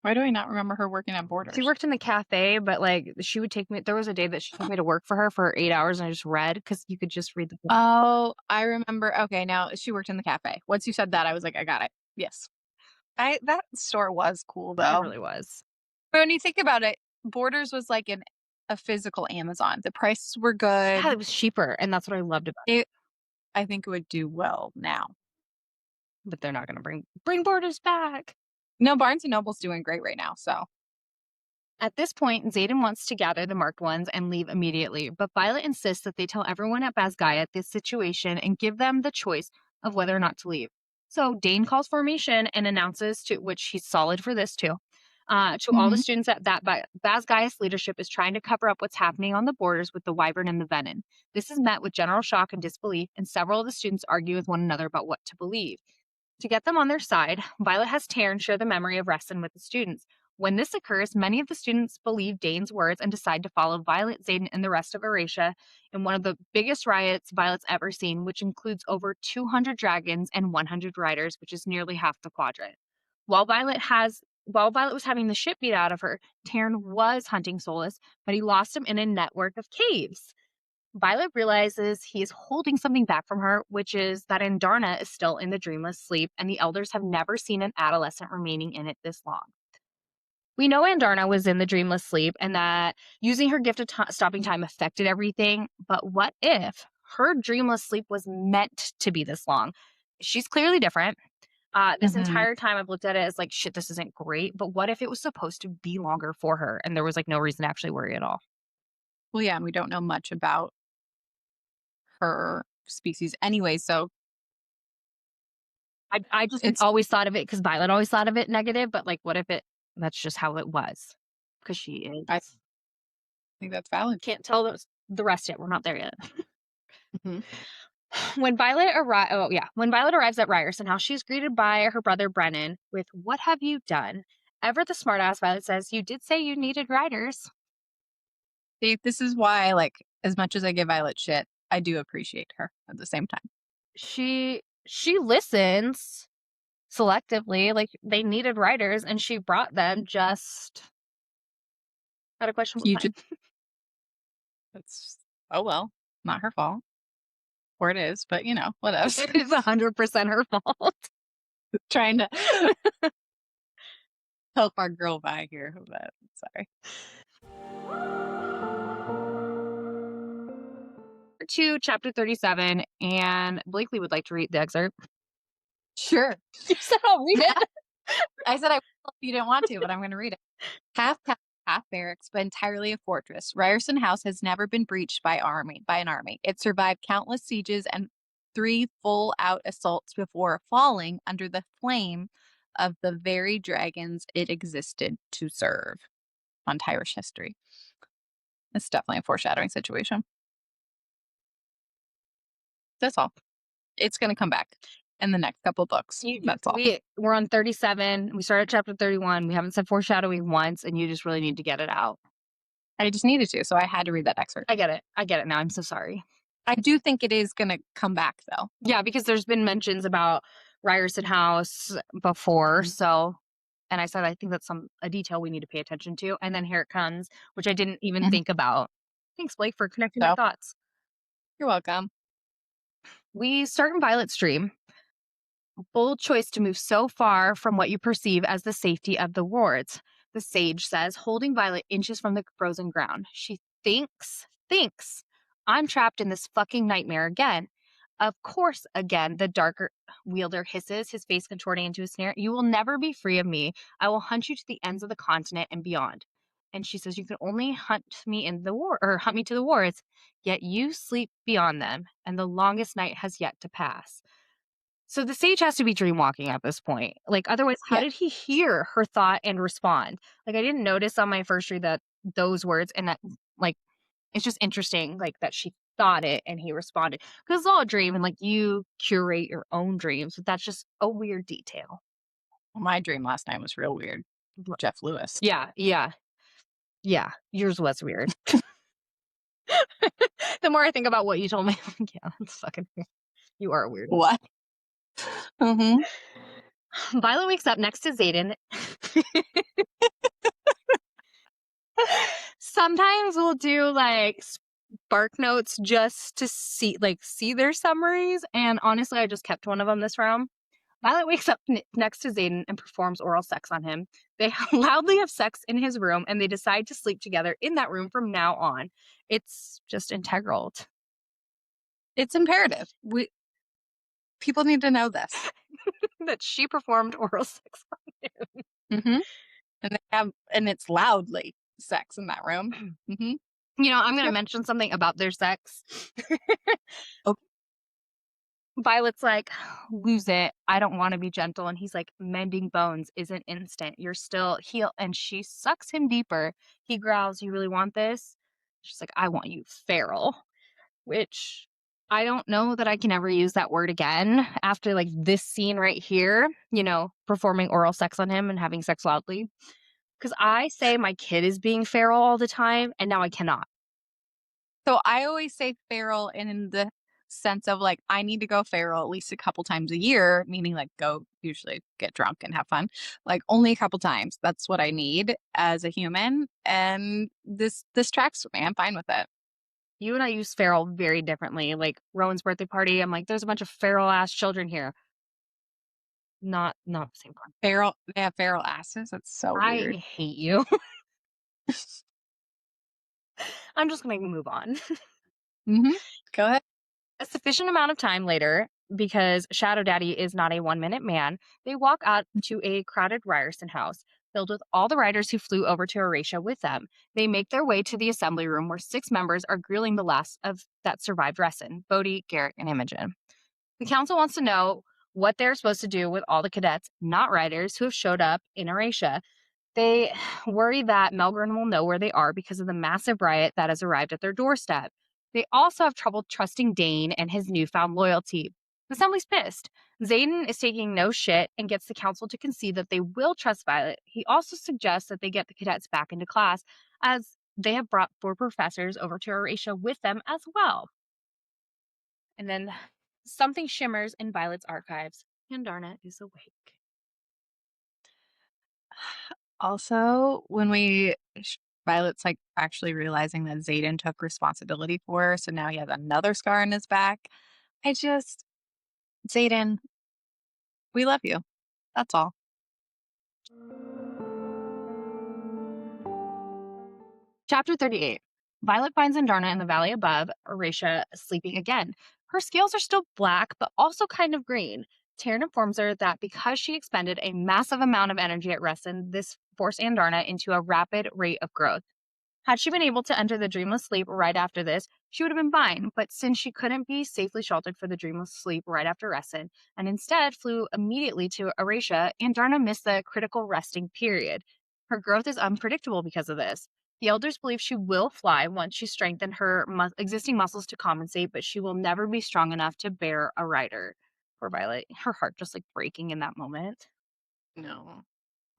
[SPEAKER 2] Why do I not remember her working at Borders?
[SPEAKER 1] She worked in the cafe, but like she would take me. There was a day that she took me to work for her for 8 hours, and I just read because you could just read the book.
[SPEAKER 2] Oh, I remember. Okay, now she worked in the cafe. Once you said that, I was like, I got it. Yes. That store was cool
[SPEAKER 1] It
[SPEAKER 2] though.
[SPEAKER 1] really was.
[SPEAKER 2] But when you think about it, Borders was like a physical Amazon. The prices were good.
[SPEAKER 1] Yeah, it was cheaper, and that's what I loved about it.
[SPEAKER 2] I think it would do well now.
[SPEAKER 1] But they're not going to bring Borders back.
[SPEAKER 2] No, Barnes and Noble's doing great right now. So
[SPEAKER 1] At this point, Xaden wants to gather the marked ones and leave immediately, but Violet insists that they tell everyone at Basgiath this situation and give them the choice of whether or not to leave. So Dane calls formation and announces, to which he's solid for this too, to all the students that Basgiath's leadership is trying to cover up what's happening on the Borders with the Wyvern and the Venom. This is met with general shock and disbelief, and several of the students argue with one another about what to believe. To get them on their side, Violet has Taryn share the memory of Reston with the students. When this occurs, many of the students believe Dane's words and decide to follow Violet, Xaden, and the rest of Eurasia in one of the biggest riots Violet's ever seen, which includes over 200 dragons and 100 riders, which is nearly half the quadrant. While Violet was having the shit beat out of her, Taryn was hunting Solus, but he lost him in a network of caves. Violet realizes he is holding something back from her, which is that Andarna is still in the dreamless sleep, and the elders have never seen an adolescent remaining in it this long. We know Andarna was in the dreamless sleep and that using her gift of stopping time affected everything, but what if her dreamless sleep was meant to be this long? She's clearly different. This entire time I've looked at it as like, shit, this isn't great, but what if it was supposed to be longer for her and there was like no reason to actually worry at all?
[SPEAKER 2] well, yeah, and we don't know much about her species anyway. So
[SPEAKER 1] I just
[SPEAKER 2] it's
[SPEAKER 1] always thought of it because Violet always thought of it negative, but like, what if that's just how it was? Because she is.
[SPEAKER 2] I think that's valid.
[SPEAKER 1] Can't tell the rest yet. We're not there yet.
[SPEAKER 2] Mhm.
[SPEAKER 1] When Violet arrives at Ryerson House, she's greeted by her brother Brennan with, "What have you done?" Ever the smartass, Violet says, "You did say you needed riders."
[SPEAKER 2] See, this is why, like, as much as I give Violet shit, I do appreciate her at the same time.
[SPEAKER 1] She listens selectively, like they needed riders, and she brought them. Just had a questionable
[SPEAKER 2] You
[SPEAKER 1] time.
[SPEAKER 2] just, it's, oh well, not her fault. Or it is, but whatever.
[SPEAKER 1] It is 100% her fault.
[SPEAKER 2] Trying to help our girl by here, but sorry.
[SPEAKER 1] To chapter 37, and Blakely would like to read the excerpt.
[SPEAKER 2] Sure.
[SPEAKER 1] You said I'll read it.
[SPEAKER 2] I said I will if you didn't want to, but I'm going to read it. Half town, half barracks, but entirely a fortress. Ryerson House has never been breached by an army. It survived countless sieges and 3 full-out assaults before falling under the flame of the very dragons it existed to serve. On Irish history. It's definitely a foreshadowing situation. That's all. It's going to come back in the next couple books. That's all.
[SPEAKER 1] We're on 37. We started chapter 31. We haven't said foreshadowing once, and you just really need to get it out.
[SPEAKER 2] I just needed to, so I had to read that excerpt.
[SPEAKER 1] I get it. I get it now. I'm so sorry.
[SPEAKER 2] I do think it is going to come back, though.
[SPEAKER 1] Yeah, because there's been mentions about Ryerson House before.
[SPEAKER 2] Mhm.
[SPEAKER 1] So, and I said, I think that's a detail we need to pay attention to. And then here it comes, which I didn't even
[SPEAKER 2] Mhm.
[SPEAKER 1] think about. Thanks, Blake, for connecting my
[SPEAKER 2] So,
[SPEAKER 1] thoughts.
[SPEAKER 2] you're welcome.
[SPEAKER 1] We start in Violet's dream. Bold choice to move so far from what you perceive as the safety of the wards, the sage says, holding Violet inches from the frozen ground. She thinks, I'm trapped in this fucking nightmare again. Of course, again, the darker wielder hisses, his face contorting into a snare. You will never be free of me. I will hunt you to the ends of the continent and beyond. And she says, you can only hunt me to the wards, yet you sleep beyond them, and the longest night has yet to pass. So the sage has to be dream walking at this point. Like, otherwise, how
[SPEAKER 2] Yeah.
[SPEAKER 1] did he hear her thought and respond? Like, I didn't notice on my first read that those words, and that, like, it's just interesting, like, that she thought it and he responded. Because it's all a dream, and, like, you curate your own dreams, but that's just a weird detail.
[SPEAKER 2] Well, my dream last night was real weird. Jeff Lewis.
[SPEAKER 1] Yeah. Yours was weird. The more I think about what you told me, I'm like, yeah, that's fucking weird. You are weird.
[SPEAKER 2] What? Mm-hmm.
[SPEAKER 1] Violet wakes up next to Xaden. Sometimes we'll do like spark notes just to see their summaries. And honestly, I just kept one of them this round. Violet wakes up next to Xaden and performs oral sex on him. They loudly have sex in his room, and they decide to sleep together in that room from now on. It's just integral.
[SPEAKER 2] It's imperative. People need to know this.
[SPEAKER 1] That she performed oral sex on him.
[SPEAKER 2] Mm-hmm. And it's loudly sex in that room. Mm-hmm.
[SPEAKER 1] You know, I'm going to
[SPEAKER 2] Yep.
[SPEAKER 1] mention something about their sex.
[SPEAKER 2] Okay.
[SPEAKER 1] Violet's like, lose it. I don't want to be gentle. And he's like, mending bones isn't instant. You're still heal. And she sucks him deeper. He growls, you really want this? She's like, I want you feral. Which I don't know that I can ever use that word again after like this scene right here, you know, performing oral sex on him and having sex loudly. Because I say my kid is being feral all the time, and now I cannot.
[SPEAKER 2] So I always say feral in the sense of like, I need to go feral at least a couple times a year, meaning like go usually get drunk and have fun, like only a couple times. That's what I need as a human. And this tracks with me. I'm fine with it.
[SPEAKER 1] You and I use feral very differently. Like Rowan's birthday party, I'm like, there's a bunch of feral ass children here. Not the same one.
[SPEAKER 2] Feral, they have feral asses. That's so
[SPEAKER 1] I
[SPEAKER 2] weird.
[SPEAKER 1] hate you. I'm just gonna move on.
[SPEAKER 2] Mm-hmm. Go ahead.
[SPEAKER 1] A sufficient amount of time later, because Shadow Daddy is not a 1-minute man, they walk out to a crowded Ryerson house filled with all the riders who flew over to Eurasia with them. They make their way to the assembly room where 6 members are grilling the last of that survived Resson, Bodhi, Garrett, and Imogen. The council wants to know what they're supposed to do with all the cadets, not riders, who have showed up in Eurasia. They worry that Melgren will know where they are because of the massive riot that has arrived at their doorstep. They also have trouble trusting Dane and his newfound loyalty. The Assembly's pissed. Xaden is taking no shit and gets the council to concede that they will trust Violet. He also suggests that they get the cadets back into class, as they have brought 4 professors over to Eurasia with them as well. And then something shimmers in Violet's archives. Yandarna is awake.
[SPEAKER 2] Also, when Violet's like actually realizing that Xaden took responsibility for her, so now he has another scar on his back. Xaden, we love you. That's all.
[SPEAKER 1] Chapter 38. Violet finds Yandarna in the valley above, Eurasia sleeping again. Her scales are still black, but also kind of green. Taryn informs her that because she expended a massive amount of energy at Resson, this forced Yandarna into a rapid rate of growth. Had she been able to enter the dreamless sleep right after this, she would have been fine, but since she couldn't be safely sheltered for the dreamless sleep right after Resson, and instead flew immediately to Eurasia, Yandarna missed the critical resting period. Her growth is unpredictable because of this. The elders believe she will fly once she strengthened her existing muscles to compensate, but she will never be strong enough to bear a rider. Poor Violet, her heart just like breaking in that moment.
[SPEAKER 2] No.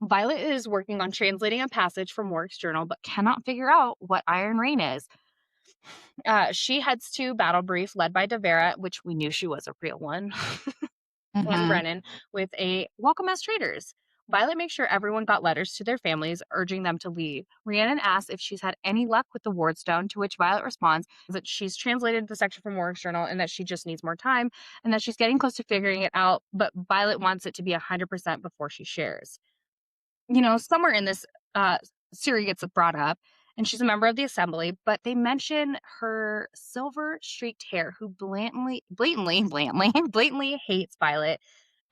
[SPEAKER 1] Violet is working on translating a passage from Warwick's journal, but cannot figure out what Iron Rain is. She heads to Battle Brief, led by Devera, which we knew she was a real one, and
[SPEAKER 2] Mm-hmm.
[SPEAKER 1] Brennan, with a welcome as traitors. Violet makes sure everyone got letters to their families urging them to leave. Rhiannon asks if she's had any luck with the Wardstone, to which Violet responds that she's translated the section from Warwick's journal and that she just needs more time and that she's getting close to figuring it out, but Violet wants it to be 100% before she shares. Somewhere in this, Siri gets brought up, and she's a member of the assembly, but they mention her silver streaked hair, who blatantly hates Violet.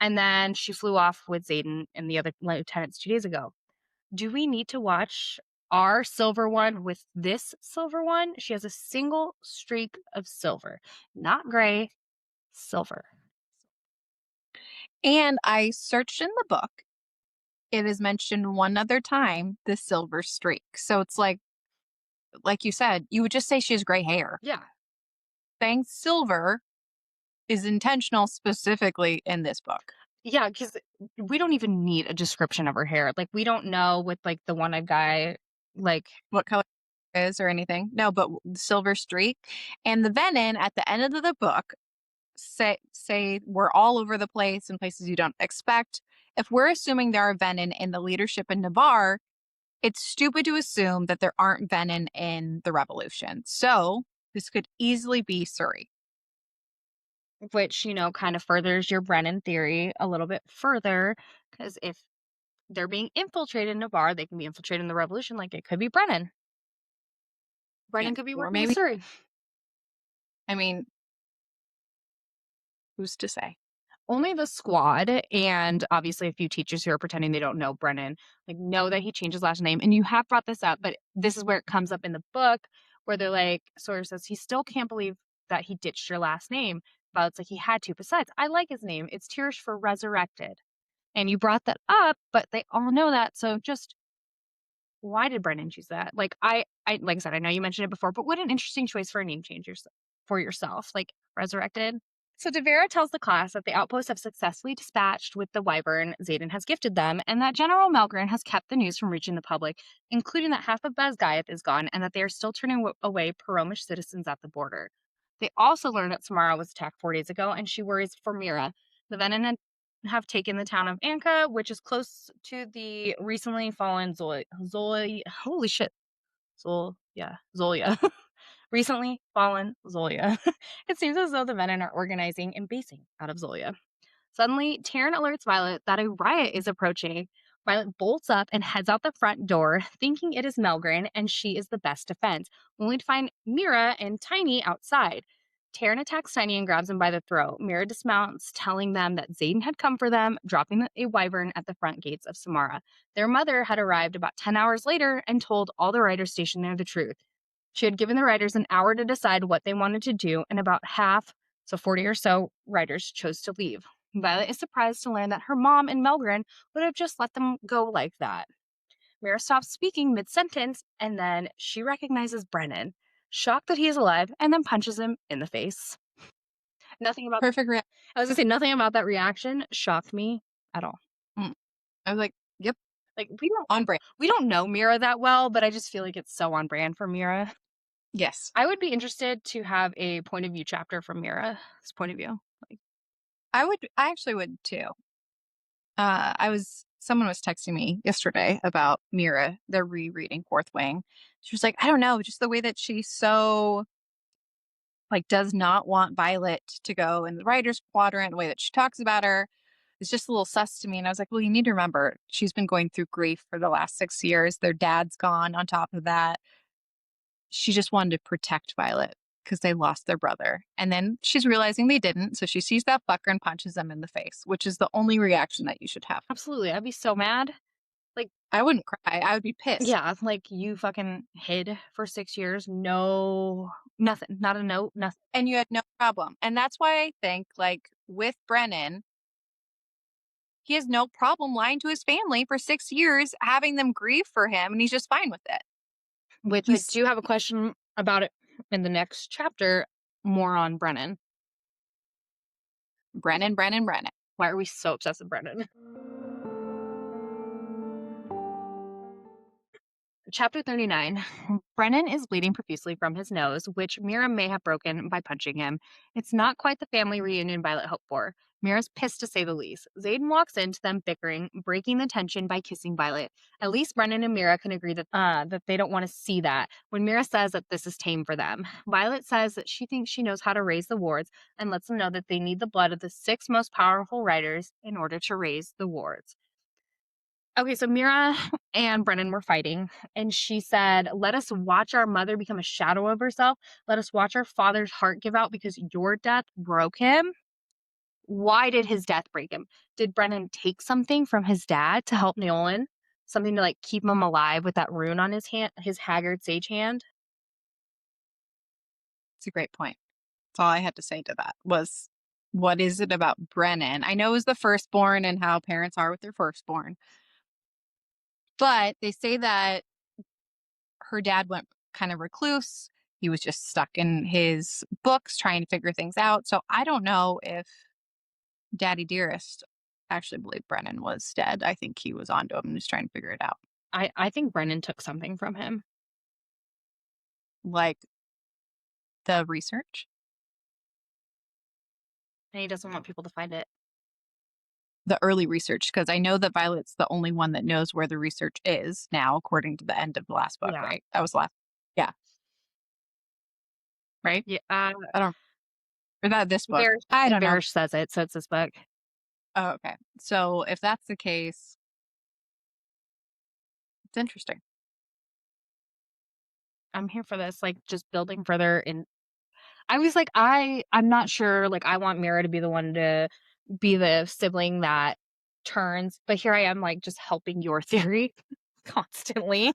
[SPEAKER 1] And then she flew off with Zayden and the other lieutenants 2 days ago. Do we need to watch our silver one with this silver one? She has a single streak of silver, not gray, silver.
[SPEAKER 2] And I searched in the book. It is mentioned one other time, the silver streak. So it's like you said, you would just say she has gray hair.
[SPEAKER 1] Yeah.
[SPEAKER 2] Saying silver is intentional specifically in this book.
[SPEAKER 1] Yeah, because we don't even need a description of her hair. Like, we don't know with, like, the one-eyed guy, like,
[SPEAKER 2] What color it is or anything. No, but silver streak. And the venom at the end of the book say we're all over the place in places you don't expect. If we're assuming there are venom in the leadership in Navarre, it's stupid to assume that there aren't venom in the revolution. So this could easily be Surrey.
[SPEAKER 1] which, kind of furthers your Brennan theory a little bit further. Because if they're being infiltrated in Navarre, they can be infiltrated in the revolution. Like, it could be Brennan. Brennan could be
[SPEAKER 2] Or
[SPEAKER 1] working with
[SPEAKER 2] maybe,
[SPEAKER 1] Surrey.
[SPEAKER 2] I mean, who's to say?
[SPEAKER 1] Only the squad and obviously a few teachers who are pretending they don't know Brennan, like, know that he changed his last name. And you have brought this up, but this is where it comes up in the book where they're like, Sawyer says he still can't believe that he ditched your last name. But it's like he had to. Besides, I like his name. It's Tirish for resurrected. And you brought that up, but they all know that. So just why did Brennan choose that? Like, I like I said, I know you mentioned it before, but what an interesting choice for a name change for yourself. Like, resurrected. So Devera tells the class that the outposts have successfully dispatched with the wyvern Zayden has gifted them, and that General Melgren has kept the news from reaching the public, including that half of Basgiath is gone and that they are still turning away Paromish citizens at the border. They also learned that Samara was attacked 4 days ago, and she worries for Mira. The Venom have taken the town of Anka, which is close to the recently fallen holy shit, Zolia. Recently fallen Zolia. It seems as though the Venom are organizing and basing out of Zolia. Suddenly, Taryn alerts Violet that a riot is approaching. Violet bolts up and heads out the front door, thinking it is Melgren and she is the best defense, only to find Mira and Tiny outside. Taryn attacks Tiny and grabs him by the throat. Mira dismounts, telling them that Zayden had come for them, dropping a wyvern at the front gates of Samara. Their mother had arrived about 10 hours later and told all the riders stationed there the truth. She had given the riders an hour to decide what they wanted to do, and about half, so 40 or so, riders chose to leave. Violet is surprised to learn that her mom and Melgren would have just let them go like that. Mira stops speaking mid-sentence, and then she recognizes Brennan, shocked that he is alive, and then punches him in the face. Nothing about
[SPEAKER 2] Perfect reaction.
[SPEAKER 1] I was gonna say nothing about that reaction shocked me at all.
[SPEAKER 2] I was like, yep,
[SPEAKER 1] Like,
[SPEAKER 2] on brand.
[SPEAKER 1] we don't know Mira that well, but I just feel like it's so on brand for Mira.
[SPEAKER 2] Yes.
[SPEAKER 1] I would be interested to have a point of view chapter from Mira's point of view. Like,
[SPEAKER 2] I actually would too. Someone was texting me yesterday about Mira. They're rereading Fourth Wing. She was like, I don't know, just the way that she's so like does not want Violet to go in the writer's quadrant, the way that she talks about her is just a little sus to me. And I was like, well, you need to remember she's been going through grief for the last 6 years. Their dad's gone on top of that. She just wanted to protect Violet because they lost their brother. And then she's realizing they didn't. So she sees that fucker and punches him in the face, which is the only reaction that you should have.
[SPEAKER 1] absolutely. I'd be so mad. Like,
[SPEAKER 2] I wouldn't cry. I would be pissed.
[SPEAKER 1] yeah, like, you fucking hid for 6 years. No, nothing. Not a note, nothing.
[SPEAKER 2] And you had no problem. And that's why I think, like, with Brennan, he has no problem lying to his family for 6 years, having them grieve for him, and he's just fine with it.
[SPEAKER 1] which I
[SPEAKER 2] He's
[SPEAKER 1] do have a question about it in the next chapter, more on Brennan.
[SPEAKER 2] Brennan, Brennan, Brennan.
[SPEAKER 1] Why are we so obsessed with Brennan? Chapter 39. Brennan is bleeding profusely from his nose, which Mira may have broken by punching him. It's not quite the family reunion Violet hoped for. Mira's pissed to say the least. Zayden walks into them bickering, breaking the tension by kissing Violet. At least Brennan and Mira can agree that they don't want to see that when Mira says that this is tame for them. Violet says that she thinks she knows how to raise the wards and lets them know that they need the blood of the 6 most powerful riders in order to raise the wards. Okay, so Mira and Brennan were fighting, and she said, "Let us watch our mother become a shadow of herself. Let us watch our father's heart give out because your death broke him." Why did his death break him? Did Brennan take something from his dad to help Nolan? Something to like keep him alive with that rune on his hand, his haggard sage hand?
[SPEAKER 2] It's a great point. That's all I had to say to that was, what is it about Brennan? I know it was the firstborn and how parents are with their firstborn, but they say that her dad went kind of recluse. He was just stuck in his books trying to figure things out. So I don't know if Daddy Dearest actually believed Brennan was dead. I think he was onto him and was trying to figure it out.
[SPEAKER 1] I think Brennan took something from him.
[SPEAKER 2] Like the research,
[SPEAKER 1] And he doesn't want people to find it.
[SPEAKER 2] the early research, because I know that Violet's the only one that knows where the research is now, according to the end of the last book,
[SPEAKER 1] Yeah.
[SPEAKER 2] right? That was last. Yeah. Right?
[SPEAKER 1] Yeah.
[SPEAKER 2] I don't, or that this book.
[SPEAKER 1] Varish,
[SPEAKER 2] I don't know.
[SPEAKER 1] Varish says it, so it's this book.
[SPEAKER 2] Oh, okay. So if that's the case, it's interesting.
[SPEAKER 1] I'm here for this, like just building further in. I was like, I'm not sure. Like, I want Mira to be the one to be the sibling that turns, but here I am, like, just helping your theory constantly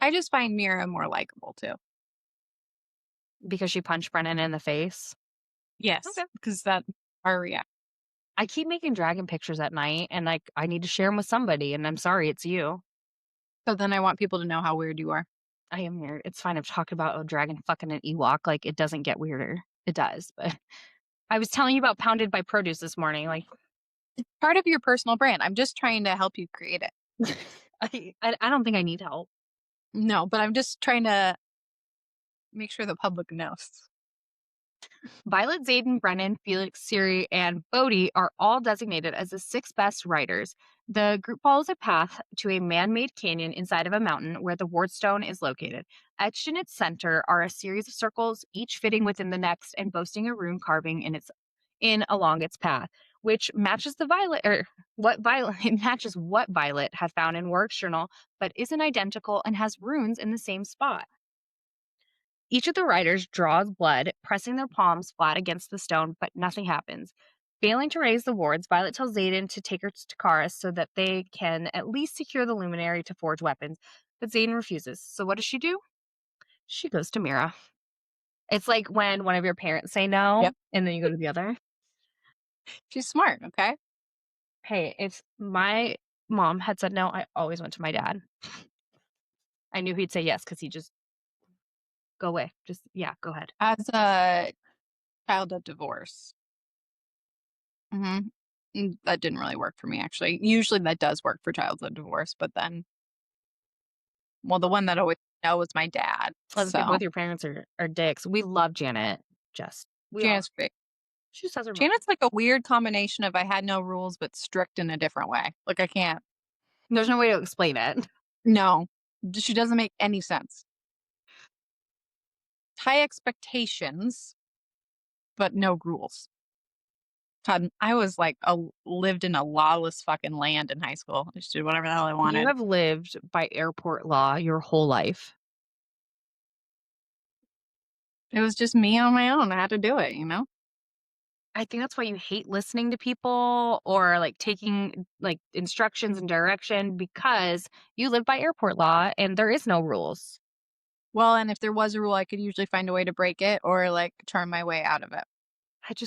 [SPEAKER 2] I just find Mira more likable too.
[SPEAKER 1] because she punched Brennan in the face.
[SPEAKER 2] Yes,
[SPEAKER 1] Okay.
[SPEAKER 2] because that our reaction.
[SPEAKER 1] I keep making dragon pictures at night, and like, I need to share them with somebody, and I'm sorry, it's you.
[SPEAKER 2] So then I want people to know how weird you are.
[SPEAKER 1] I am weird. It's fine. I've talked about a dragon fucking an Ewok. Like, it doesn't get weirder. It does, but I was telling you about Pounded by Produce this morning. Like,
[SPEAKER 2] Part of your personal brand. I'm just trying to help you create it.
[SPEAKER 1] I don't think I need help.
[SPEAKER 2] No, but I'm just trying to make sure the public knows.
[SPEAKER 1] Violet, Zayden, Brennan, Felix, Siri, and Bodhi are all designated as the 6 best riders. The group follows a path to a man-made canyon inside of a mountain where the wardstone is located. Etched in its center are a series of circles, each fitting within the next and boasting a rune carving in along its path, which matches the Violet or what Violet it matches what Violet had found in Warwick's journal, but isn't identical and has runes in the same spot. Each of the riders draws blood, pressing their palms flat against the stone, but nothing happens. Failing to raise the wards, Violet tells Zayden to take her to Karis so that they can at least secure the luminary to forge weapons. But Zayden refuses. So what does she do? She goes to Mira. It's like when one of your parents say no,
[SPEAKER 2] Yep.
[SPEAKER 1] and then you go to the other.
[SPEAKER 2] She's smart, okay?
[SPEAKER 1] Hey, if my mom had said no, I always went to my dad. I knew he'd say yes because he just go away. Just yeah, go ahead.
[SPEAKER 2] As a child of divorce. That didn't really work for me, actually. Usually that does work for childs of divorce, but then, well, the one that always no was my dad.
[SPEAKER 1] Let's say
[SPEAKER 2] So
[SPEAKER 1] both your parents are dicks. We love Janet. Just we all.
[SPEAKER 2] Janet's great.
[SPEAKER 1] She says her most.
[SPEAKER 2] Janet's like a weird combination of I had no rules, but strict in a different way. Like I can't.
[SPEAKER 1] There's no way to explain it.
[SPEAKER 2] No, she doesn't make any sense. High expectations, but no rules. God, I was like lived in a lawless fucking land in high school. I just did whatever the hell I
[SPEAKER 1] You
[SPEAKER 2] wanted.
[SPEAKER 1] have lived by airport law your whole life.
[SPEAKER 2] It was just me on my own. I had to do it, you know?
[SPEAKER 1] I think that's why you hate listening to people or like taking like instructions and direction because you live by airport law and there is no rules.
[SPEAKER 2] Well, and if there was a rule, I could usually find a way to break it or like charm my way out of it.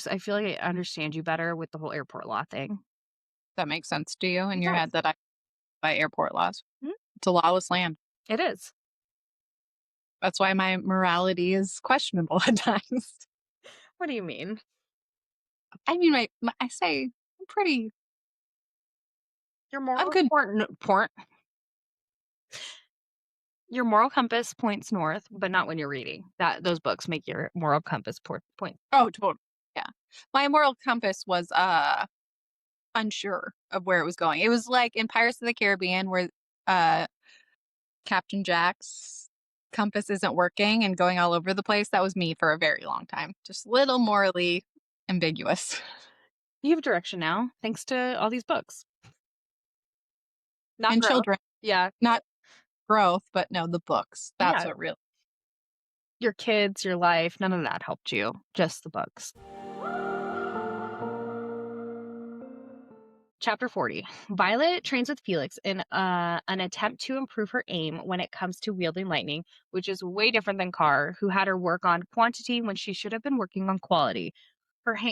[SPEAKER 1] I feel like I understand you better with the whole airport law thing.
[SPEAKER 2] That makes sense to you in
[SPEAKER 1] It
[SPEAKER 2] your
[SPEAKER 1] does.
[SPEAKER 2] head that I by airport laws.
[SPEAKER 1] Mhm.
[SPEAKER 2] It's a lawless land.
[SPEAKER 1] It is.
[SPEAKER 2] That's why my morality is questionable at times.
[SPEAKER 1] What do you mean?
[SPEAKER 2] I mean, I say I'm pretty.
[SPEAKER 1] Your
[SPEAKER 2] I'm
[SPEAKER 1] moral
[SPEAKER 2] good.
[SPEAKER 1] your moral compass points north, but not when you're reading. Those books make your moral compass point.
[SPEAKER 2] Oh, totally. Yeah. My moral compass was unsure of where it was going. It was like in Pirates of the Caribbean where uh Captain Jack's compass isn't working and going all over the place. That was me for a very long time. Just little morally ambiguous.
[SPEAKER 1] You have direction now, thanks to all these books. Not
[SPEAKER 2] And
[SPEAKER 1] growth.
[SPEAKER 2] children,
[SPEAKER 1] Yeah.
[SPEAKER 2] not growth, but no, the books. That's
[SPEAKER 1] Yeah.
[SPEAKER 2] what really.
[SPEAKER 1] Your kids, your life, none of that helped you. Just the books. Chapter 40. Violet trains with Felix in an attempt to improve her aim when it comes to wielding lightning, which is way different than Carr, who had her work on quantity when she should have been working on quality.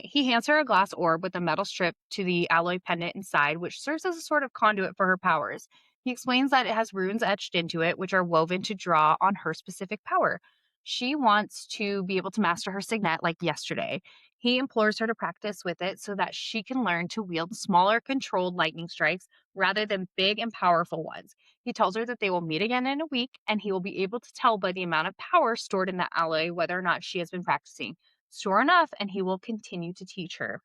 [SPEAKER 1] He hands her a glass orb with a metal strip to the alloy pendant inside, which serves as a sort of conduit for her powers. He explains that it has runes etched into it, which are woven to draw on her specific power. She wants to be able to master her signet like yesterday. He implores her to practice with it so that she can learn to wield smaller, controlled lightning strikes rather than big and powerful ones. He tells her that they will meet again in a week, and he will be able to tell by the amount of power stored in the alloy whether or not she has been practicing. Sure enough, and he will continue to teach her.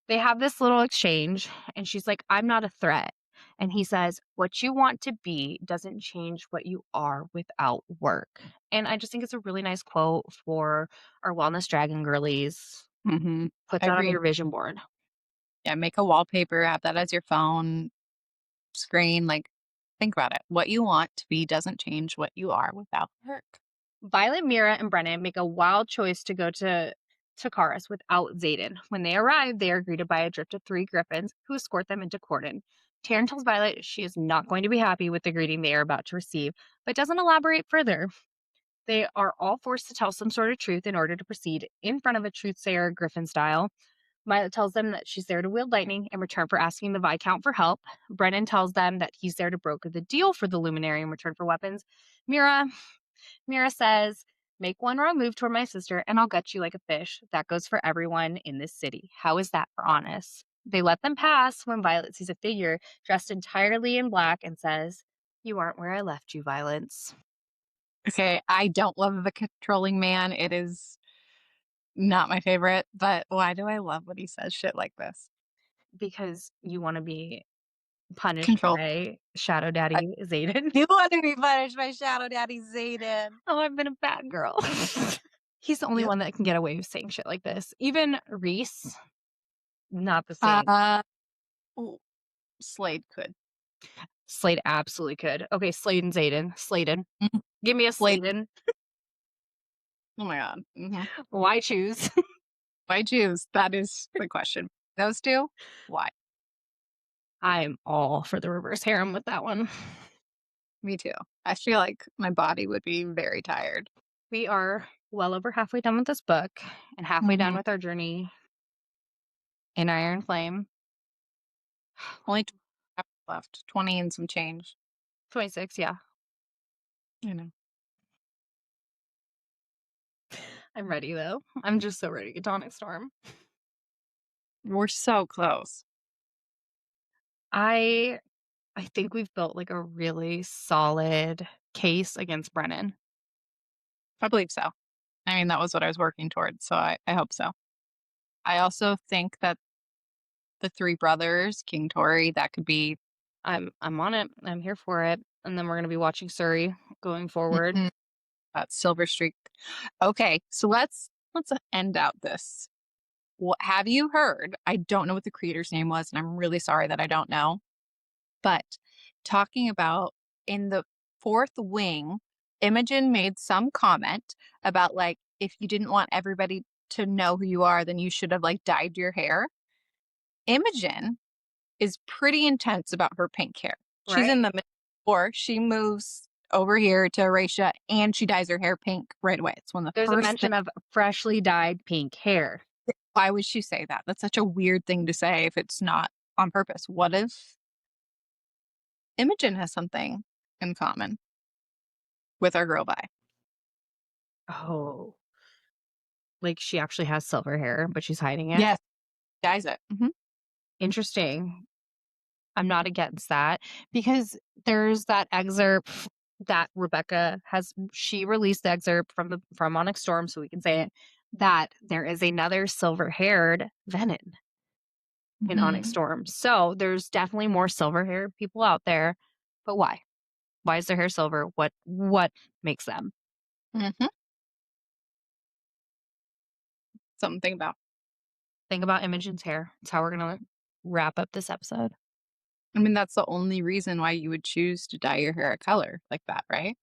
[SPEAKER 1] They have this little exchange, and she's like, I'm not a threat. And he says, what you want to be doesn't change what you are without work. And I just think it's a really nice quote for our wellness dragon girlies.
[SPEAKER 2] Mm-hmm.
[SPEAKER 1] Put that on
[SPEAKER 2] Agreed.
[SPEAKER 1] your vision board.
[SPEAKER 2] Yeah, make a wallpaper, have that as your phone screen. Like, think about it. What you want to be doesn't change what you are without work.
[SPEAKER 1] Violet, Mira, and Brennan make a wild choice to go to Takaris without Zayden. When they arrive, they are greeted by a drift of 3 griffins who escort them into Corden. Taryn tells Violet she is not going to be happy with the greeting they are about to receive, but doesn't elaborate further. They are all forced to tell some sort of truth in order to proceed in front of a truthsayer, Griffin style. Violet tells them that she's there to wield lightning in return for asking the Viscount for help. Brennan tells them that he's there to broker the deal for the Luminary in return for weapons. Mira says, make one wrong move toward my sister and I'll gut you like a fish. That goes for everyone in this city. How is that for honest? They let them pass when Violet sees a figure dressed entirely in black and says, you aren't where I left you, Violence.
[SPEAKER 2] Okay, I don't love the controlling man. It is not my favorite, but why do I love when he says shit like this?
[SPEAKER 1] Because you want to be punished
[SPEAKER 2] Control.
[SPEAKER 1] by Shadow
[SPEAKER 2] I
[SPEAKER 1] Daddy Zayden.
[SPEAKER 2] do want to be punished by Shadow Daddy Zayden.
[SPEAKER 1] Oh, I've been a bad girl. He's the only
[SPEAKER 2] Yep.
[SPEAKER 1] one that can get away with saying shit like this. Even Reese, not the same.
[SPEAKER 2] Uh, oh, Slade could.
[SPEAKER 1] Slade absolutely could. Okay, Slade and Zayden. Sladen.
[SPEAKER 2] Mhm.
[SPEAKER 1] Give me a
[SPEAKER 2] Slade.
[SPEAKER 1] Sladen.
[SPEAKER 2] Oh my god. Mhm.
[SPEAKER 1] Why choose?
[SPEAKER 2] Why choose? That is the question. Those two? Why?
[SPEAKER 1] I'm all for the reverse harem with that one.
[SPEAKER 2] Me too. I feel like my body would be very tired.
[SPEAKER 1] We are well over halfway done with this book and halfway done
[SPEAKER 2] Mhm.
[SPEAKER 1] with our journey in Iron Flame.
[SPEAKER 2] Only 20 chapters left. 20 and some change.
[SPEAKER 1] 26, yeah.
[SPEAKER 2] You know.
[SPEAKER 1] I'm ready though. I'm just so ready to get Tonic Storm.
[SPEAKER 2] We're so close.
[SPEAKER 1] I think we've built like a really solid case against Brennan.
[SPEAKER 2] I believe so. I mean, that was what I was working towards, so I hope so. I also think that the 3 brothers, King Tory, that could be
[SPEAKER 1] I'm on it. I'm here for it. And then we're gonna be watching Surrey going forward.
[SPEAKER 2] mhm, that Silver Streak. Okay, so let's end out this. What have you heard? I don't know what the creator's name was, and I'm really sorry that I don't know. But talking about in the 4th wing, Imogen made some comment about like if you didn't want everybody to know who you are, then you should have like dyed your hair. Imogen is pretty intense about her pink hair. She's
[SPEAKER 1] Right?
[SPEAKER 2] in the middle, or she moves over here to Erasia and she dyes her hair pink right away. It's one of the
[SPEAKER 1] There's a
[SPEAKER 2] first things.
[SPEAKER 1] mention of freshly dyed pink hair.
[SPEAKER 2] Why would she say that? That's such a weird thing to say if it's not on purpose. What if Imogen has something in common with our girl Vi?
[SPEAKER 1] Oh, like she actually has silver hair, but she's hiding it.
[SPEAKER 2] Yes, dyes it.
[SPEAKER 1] Interesting. I'm not against that because there's that excerpt that Rebecca has she released the excerpt from Onyx Storm, so we can say it, that there is another silver-haired Venin in Onyx
[SPEAKER 2] Hmm.
[SPEAKER 1] Storm. So there's definitely more silver-haired people out there. But why? Why is their hair silver? What makes them?
[SPEAKER 2] Hmm. Something to think about.
[SPEAKER 1] Think about Imogen's hair. That's how we're gonna wrap up this episode.
[SPEAKER 2] I mean, that's the only reason why you would choose to dye your hair a color like that, right?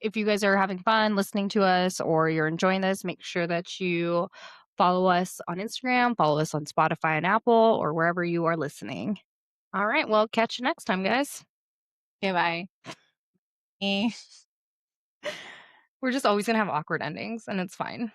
[SPEAKER 1] If you guys are having fun listening to us or you're enjoying this, make sure that you follow us on Instagram, follow us on Spotify and Apple, or wherever you are listening. All right. Well, catch you next time, guys.
[SPEAKER 2] Okay, bye. Eh.
[SPEAKER 1] We're just always going to have awkward endings, and it's fine.